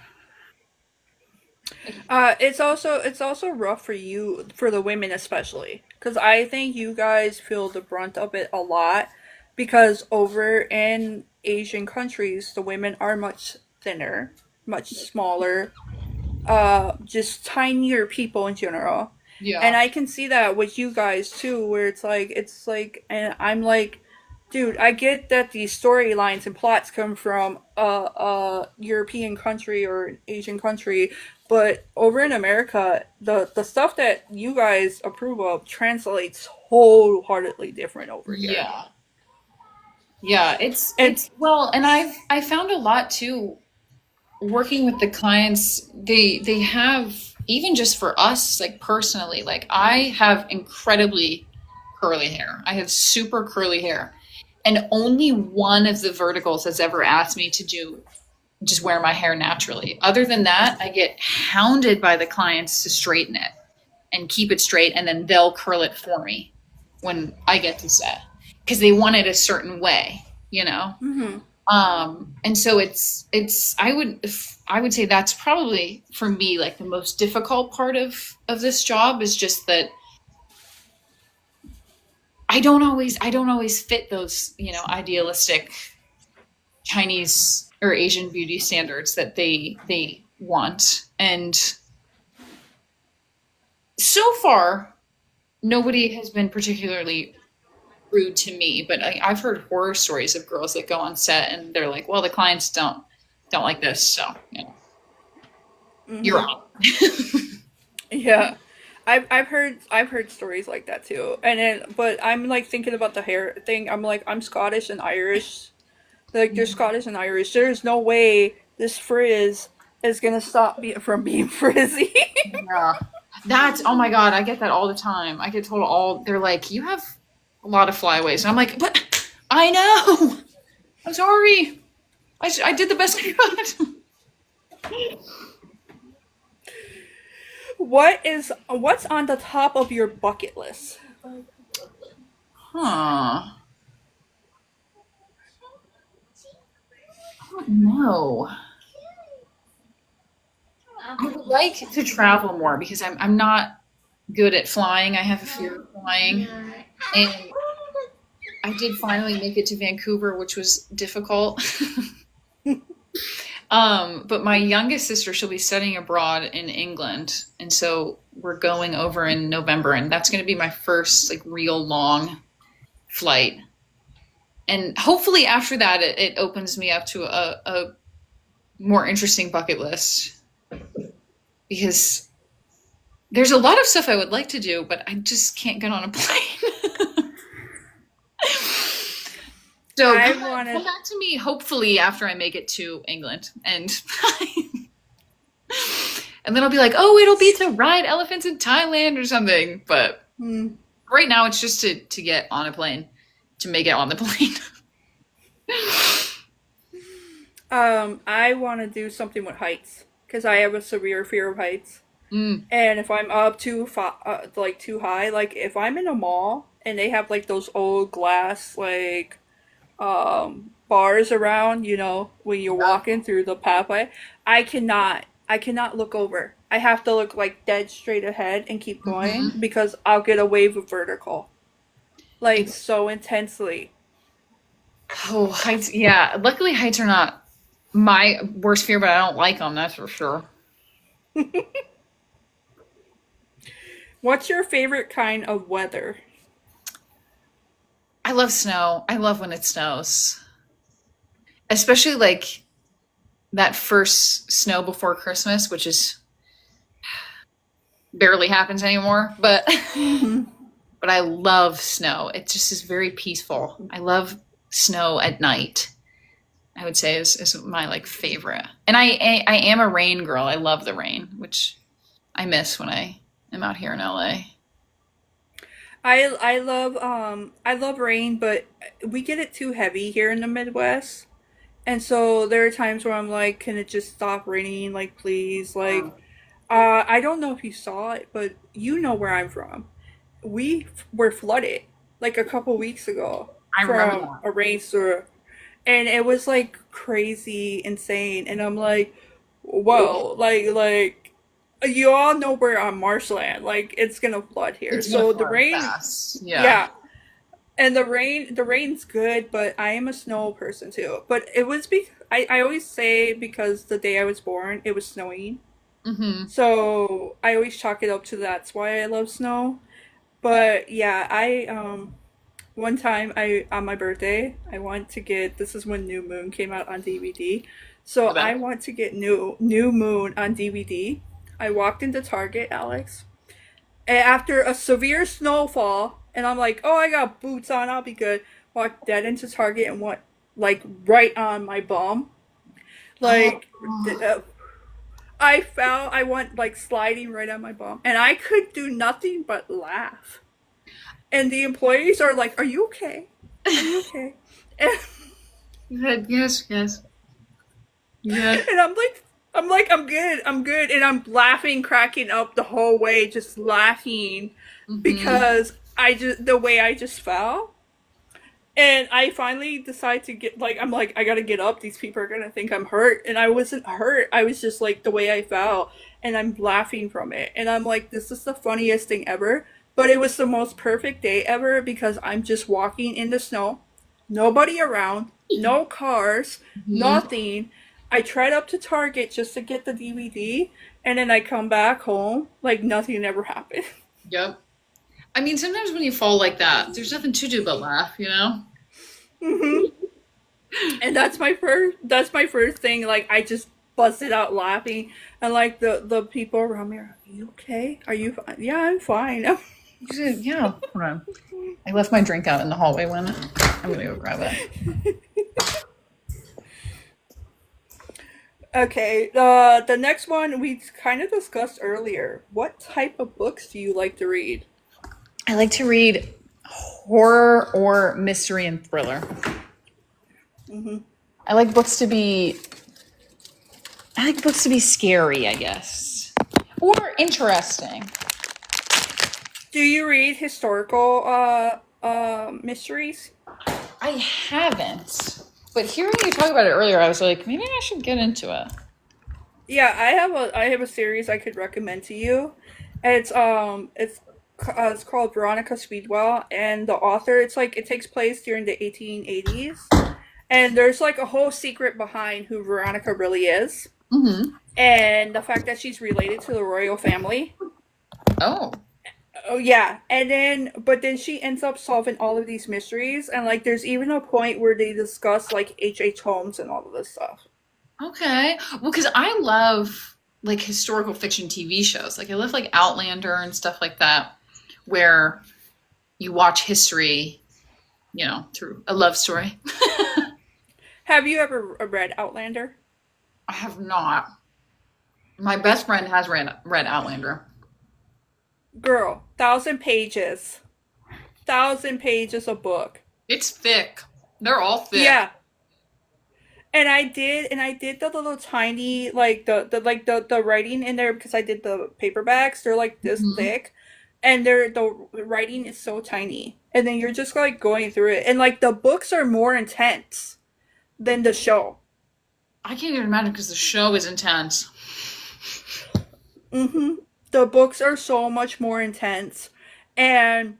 It's also rough for you, for the women especially, because I think you guys feel the brunt of it a lot, because over in Asian countries the women are much thinner, much smaller, just tinier people in general. And Yeah. I can see that with you guys too, where it's like, and I'm like, dude, I get that these storylines and plots come from a European country or an Asian country, but over in America, the stuff that you guys approve of translates wholeheartedly different over here. Yeah. Yeah, And it's well, and I found a lot too working with the clients. They have, even just for us, like personally, like I have incredibly curly hair. I have super curly hair. And only one of the verticals has ever asked me to do just wear my hair naturally. Other than that, I get hounded by the clients to straighten it and keep it straight, and then they'll curl it for me when I get to set because they want it a certain way, you know. mhm. And so I would say that's probably for me like the most difficult part of this job is just that I don't always fit those, idealistic Chinese or Asian beauty standards that they want. And so far, nobody has been particularly rude to me, but I've heard horror stories of girls that go on set and they're like, "Well, the clients don't like this, so you're Mhm. out." Yeah. I've heard stories like that too. And then but I'm like thinking about the hair thing. I'm like, I'm Scottish and Irish. Like, they're Scottish and Irish. There's no way this frizz is gonna stop me from being frizzy. Yeah. That's, oh my God, I get that all the time. I get told they're like, "You have a lot of flyaways." And I'm like, "But I know. I'm sorry. I did the best I could." What's on the top of your bucket list? Huh. I don't know. I would like to travel more because I'm not good at flying. I have a fear of flying. And I did finally make it to Vancouver, which was difficult. But my youngest sister, she'll be studying abroad in England, and so we're going over in November, and that's going to be my first like real long flight. And hopefully after that, it opens me up to a more interesting bucket list because there's a lot of stuff I would like to do, but I just can't get on a plane. So I come wanted back to me hopefully after I make it to England, and and then I'll be like, oh, it'll be to ride elephants in Thailand or something. But hmm, right now, it's just to get on a plane, to make it on the plane. I want to do something with heights because I have a severe fear of heights. Mm, And if I'm up like too high, like if I'm in a mall and they have like those old glass like bars around, when you're yeah. walking through the pathway, I cannot look over. I have to look like dead straight ahead and keep going Hmm. because I'll get a wave of vertical. Like Ex- so intensely. Oh, heights. Yeah. Luckily, heights are not my worst fear, but I don't like them. That's for sure. What's your favorite kind of weather? I love snow. I love when it snows, especially like that first snow before Christmas, which is barely happens anymore. But Hmm. but I love snow. It just is very peaceful. I love snow at night. I would say is my like favorite. And I am a rain girl. I love the rain, which I miss when I am out here in LA. I love rain, but we get it too heavy here in the Midwest. And so there are times where I'm like, can it just stop raining? Like, please. Like, I don't know if you saw it, but you know where I'm from. Were flooded like a couple weeks ago I remember from that. a rainstorm, and it was like crazy, insane. And I'm like, whoa, like you all know we're on marshland. Like, it's gonna flood here. It's gonna So the flood rain, fast. Yeah. yeah, and the rain's good, but I am a snow person too. But it was I always say because the day I was born, it was snowing. Mm-hmm. So I always chalk it up to that's why I love snow. But yeah, I one time I on my birthday, I want to get this is when New Moon came out on DVD. So The I best. want to get New Moon on DVD. I walked into Target, Alex, and after a severe snowfall, and I'm like, "Oh, I got boots on, I'll be good." Walked dead into Target and went like right on my bum. Oh, Like I fell, I went like sliding right on my bum, and I could do nothing but laugh. And the employees are like, "Are you okay? Are you okay?" And, good. Yes, yes, yes. and I'm good, I'm good, and I'm laughing, cracking up the whole way, just laughing Mm-hmm. because I just the way I just fell. And I finally decide to get like I'm like I gotta get up. These people are gonna think I'm hurt, and I wasn't hurt. I was just like the way I fell, and I'm laughing from it. And I'm like, this is the funniest thing ever. But it was the most perfect day ever because I'm just walking in the snow, nobody around, no cars, Mm-hmm. nothing. I tried up to Target just to get the DVD, and then I come back home like nothing ever happened. Yep. I mean, sometimes when you fall like that, there's nothing to do but laugh, you know? Hmm. And that's my first thing. Like, I just busted out laughing, and like the people around me are, "Are you okay? Are you fine?" "Yeah, I'm fine." Yeah. Hold on. I left my drink out in the hallway when I'm gonna go grab it. Okay, the next one we kind of discussed earlier. What type of books do you like to read? I like to read horror or mystery and thriller. Hmm. I like books to be I like books to be scary, I guess. Or interesting. Do you read historical mysteries? I haven't. But hearing you talk about it earlier, I was like, maybe I should get into it. Yeah, I have a series I could recommend to you. It's called Veronica Speedwell, and the author, it's like it takes place during the 1880s, and there's like a whole secret behind who Veronica really is, Mm-hmm. and the fact that she's related to the royal family. Oh. Oh yeah, and then but then she ends up solving all of these mysteries, and like there's even a point where they discuss like H. Holmes and all of this stuff. Okay. Well, because I love like historical fiction TV shows. Like I love like Outlander and stuff like that, where you watch history, through a love story. Have you ever read Outlander? I have not. My best friend has read Outlander. Girl, 1,000 pages. 1,000 pages of book. It's thick. They're all thick. Yeah. And I did the little tiny like the writing in there because I did the paperbacks. They're like this Hmm. thick, and the writing is so tiny. And then you're just like going through it, and like the books are more intense than the show. I can't even imagine because the show is intense. Mm-hmm. The books are so much more intense, and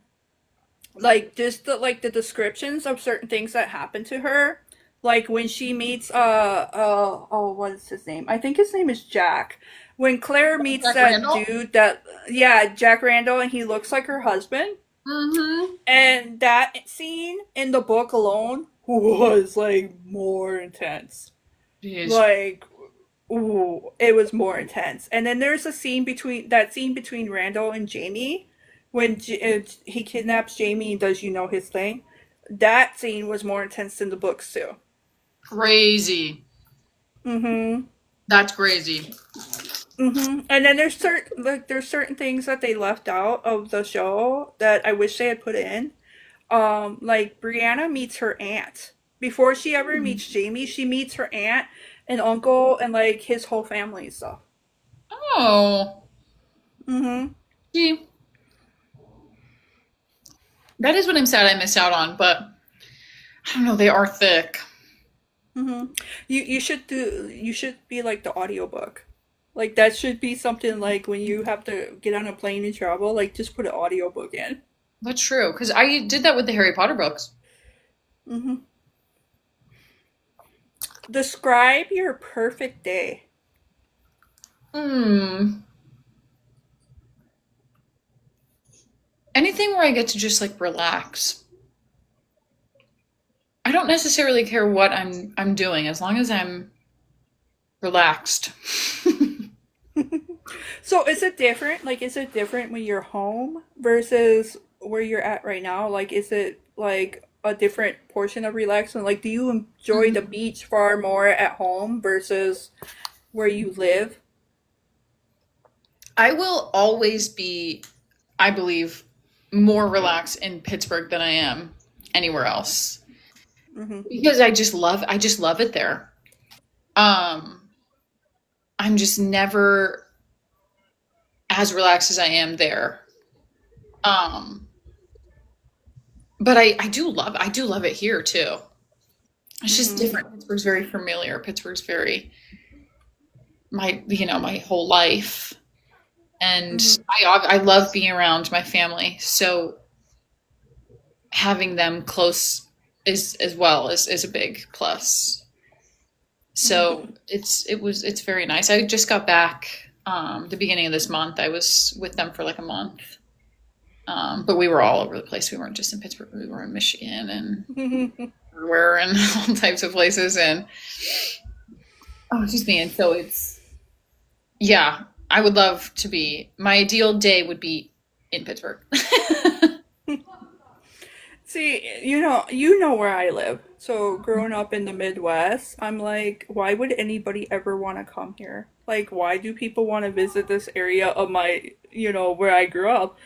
Like just the descriptions of certain things that happen to her. Like when she meets oh, what is his name? I think his name is Jack. When Claire meets Jack that Randall? dude that, yeah, Jack Randall, and he looks like her husband. Mm-hmm. And that scene in the book alone was like more intense. Jeez. Like, ooh, it was more intense. And then there's a scene between that scene between Randall and Jamie when he kidnaps Jamie and does his thing. That scene was more intense than the books too. Crazy. Mm-hmm. That's crazy. Mm-hmm. And then there's certain things that they left out of the show that I wish they had put in. Like Brianna meets her aunt. Before she ever meets Jamie, she meets her aunt and uncle and like his whole family and stuff. Oh. Mm-hmm. See, that is what I'm sad I missed out on, but I don't know, they are thick. Mm-hmm. You should be like the audiobook. Like that should be something like when you have to get on a plane and travel, like just put an audiobook in. That's true, because I did that with the Harry Potter books. Mm-hmm. Describe your perfect day. Hmm. Anything where I get to just like relax. I don't necessarily care what I'm doing as long as I'm relaxed. So is it different? Like, is it different when you're home versus where you're at right now? Like, is it like a different portion of relaxing? Like, do you enjoy the Mhm. beach far more at home versus where you live? I will always be, I believe, more relaxed in Pittsburgh than I am anywhere else Mm-hmm. because I just love it there. Um, I'm just never as relaxed as I am there. Um, but I do love it here too. It's just Mm-hmm. different. Pittsburgh's very familiar. Pittsburgh's very my whole life, and Mm-hmm. I love being around my family. So having them close is as well is a big plus. So Mm-hmm. it's very nice. I just got back the beginning of this month. I was with them for like a month. But we were all over the place. We weren't just in Pittsburgh. We were in Michigan and everywhere and all types of places. And oh, excuse me. And so yeah, I would love to be. My ideal day would be in Pittsburgh. See, where I live. So growing up in the Midwest, I'm like, why would anybody ever want to come here? Like, why do people want to visit this area of where I grew up?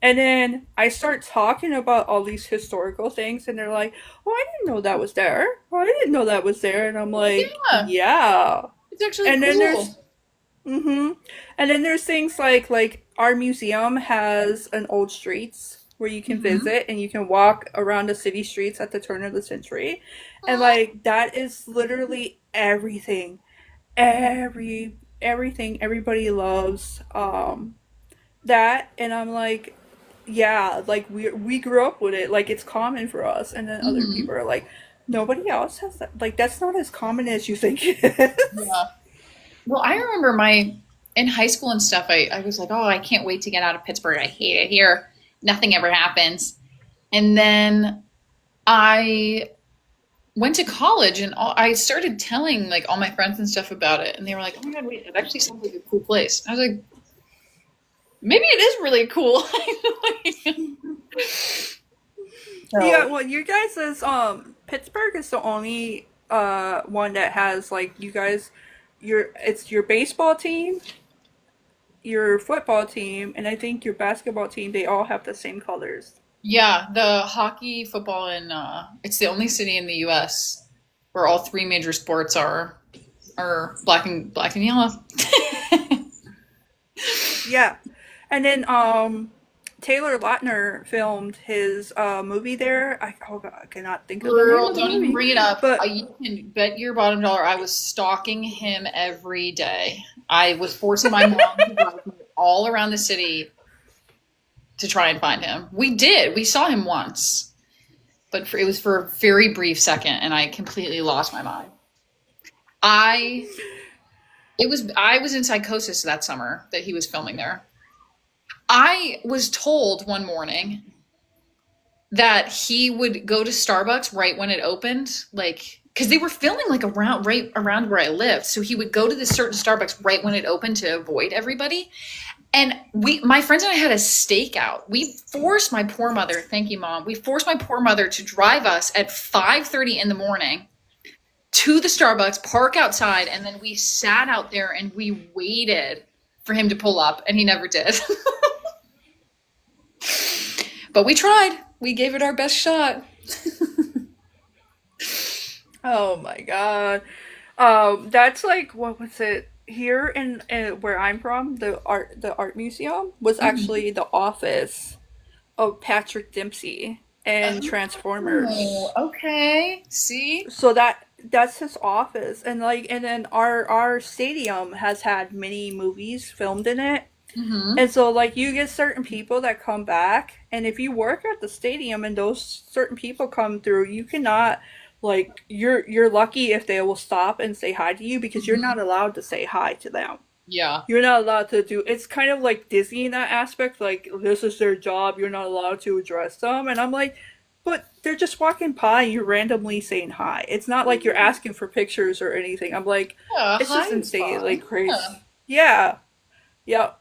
And then I start talking about all these historical things, and they're like, "Oh, I didn't know that was there. Oh, I didn't know that was there." And I'm like, Yeah, "Yeah." it's actually And then there's cool. Mm-hmm. And then there's things like our museum has an old streets where you can Hmm. visit and you can walk around the city streets at the turn of the century. And Oh, like that is literally everything. Everything everybody loves that, and I'm like, yeah, like we grew up with it. Like it's common for us. And then other hmm. people are like, nobody else has that. Like that's not as common as you think it is. Yeah. Well, I remember in high school and stuff. I was like, oh, I can't wait to get out of Pittsburgh. I hate it here. Nothing ever happens. And then I went to college and I started telling like all my friends and stuff about it, and they were like, "Oh my god, wait, it actually sounds like a cool place." I was like, "Maybe it is really cool." Yeah, So well, you guys is Pittsburgh is the only one that has like you guys it's your baseball team, your football team, and I think your basketball team, they all have the same colors. yeah, the hockey, football, and it's the only city in the U.S. where all three major sports are black and yellow. Yeah. And then Taylor Lautner filmed his movie there. Oh God, I cannot think of the name Girl, of the don't even movie. bring it up. But You can bet your bottom dollar I was stalking him every day. I was forcing my mom to drive me all around the city to try and find him. We did. We saw him once, but it was for a very brief second, and I completely lost my mind. I I was in psychosis that summer that he was filming there. I was told one morning that he would go to Starbucks right when it opened, like because they were filming like around right around where I lived. So he would go to this certain Starbucks right when it opened to avoid everybody. And my friends and I had a stakeout. We forced my poor mother, thank you, Mom. We forced my pour mother to drive us at 5:30 in the morning to the Starbucks, park outside, and then we sat out there and we waited for him to pull up, and he never did. But we tried. We gave it our best shot. Oh my god. That's like what was it here in where I'm from? The art museum was actually the office of Patrick Dempsey and Oh, Transformers. okay. See? So that's his office, and like, and then our stadium has had many movies filmed in it. Mm-hmm. And so, like, you get certain people that come back, and if you work at the stadium and those certain people come through, you cannot, like, you're lucky if they will stop and say hi to you because you're Mm-hmm. not allowed to say hi to them. Yeah. You're not allowed to do. It's kind of like Disney in that aspect. Like, this is their job. You're not allowed to address them. And I'm like, but they're just walking by. You're randomly saying hi. It's not like you're asking for pictures or anything. I'm like, Yeah, it's hi just is insane, fine. like crazy. Yeah. Yeah. Yep.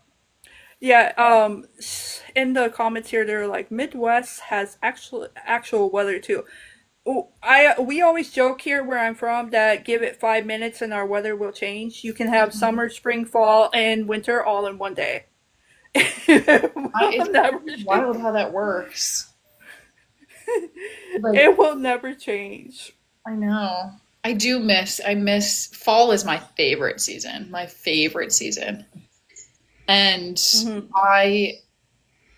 Yeah, in the comments here, they're like Midwest has actual weather too. Oh, I we always joke here where I'm from that give it 5 minutes and our weather will change. You can have Mhm. summer, spring, fall, and winter all in one day. It will It's never wild change. how that works. Like, It will never change. I know. I miss fall is my favorite season. My favorite season. And Hmm. I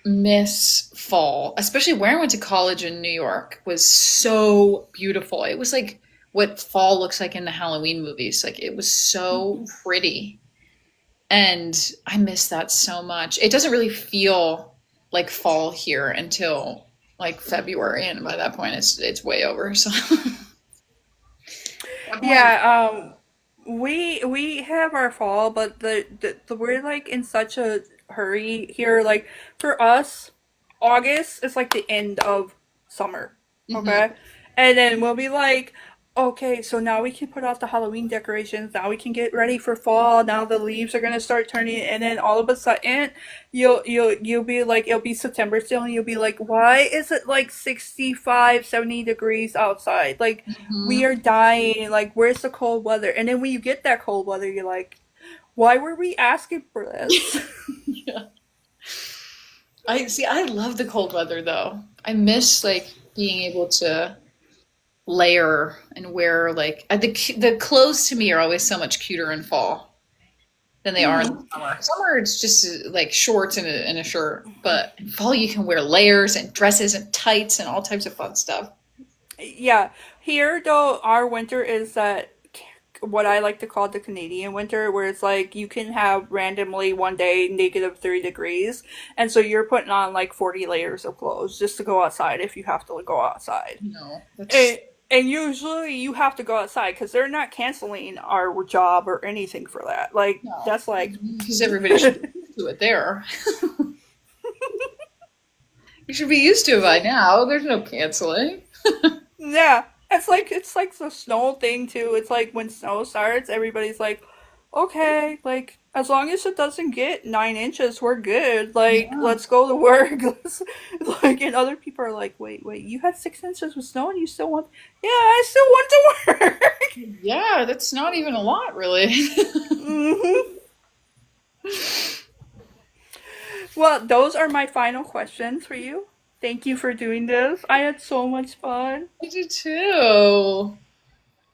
miss fall, especially where I went to college in New York was so beautiful. It was like what fall looks like in the Halloween movies. Like it was so pretty. And I miss that so much. It doesn't really feel like fall here until like February, and by that point it's way over. So I'm like, Yeah, we have our fall, but the we're like in such a hurry here. Like for us, August is like the end of summer, mhm. okay? And then we'll be like, okay, so now we can put out the Halloween decorations. Now we can get ready for fall. Now the leaves are gonna start turning, and then all of a sudden, you'll be like, it'll be September still, and you'll be like, why is it like 65, 70 degrees outside? Like we Mhm. are dying. Like, where's the cold weather? And then when you get that cold weather, you're like, why were we asking for this? Yeah. I see. I love the cold weather though. I miss like being able to layer and wear like the clothes to me are always so much cuter in fall than they are in the Hmm. summer. Summer it's just like shorts and a shirt, but in fall you can wear layers and dresses and tights and all types of fun stuff. Yeah, here though, our winter is that what I like to call the Canadian winter, where it's like you can have randomly one day -3 degrees, and so you're putting on like 40 layers of clothes just to go outside if you have to go outside. No, that's And, and usually you have to go outside because they're not canceling our job or anything for that. Like, no, that's like, because everybody should be used to it there. You should be used to it by now. There's no canceling. yeah. It's like the snow thing too. It's like when snow starts, everybody's like, okay, like as long as it doesn't get 9 inches, we're good. Like, Yeah. let's go to work. Like, and other people are like, wait, you had 6 inches of snow and you still want? Yeah, I still want to work. Yeah, that's not even a lot, really. Hmm. Well, those are my final questions for you. Thank you for doing this. I had so much fun. I do too.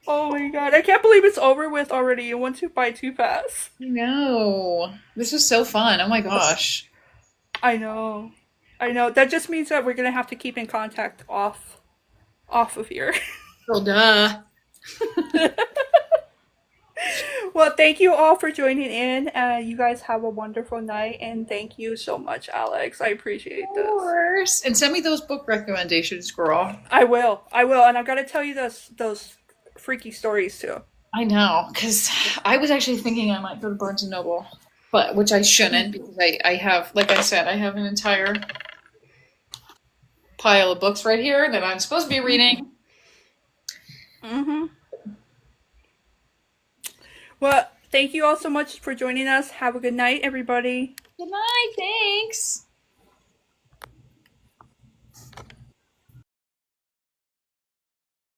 Oh my god, I can't believe it's over with already. It went by too fast. I know. This was so fun. Oh my gosh. I know. I know. That just means that we're gonna have to keep in contact off of here. Well, duh. Well, thank you all for joining in. You guys have a wonderful night, and thank you so much, Alex. I appreciate Of this. course. And send me those book recommendations, girl. I will. I will, and I've got to tell you those freaky stories too. I know, because I was actually thinking I might go to Barnes and Noble, but which I shouldn't because I have, like I said, I have an entire pile of books right here that I'm supposed to be reading. Mm-hmm. Well, thank you all so much for joining us. Have a good night, everybody. Good night. Thanks.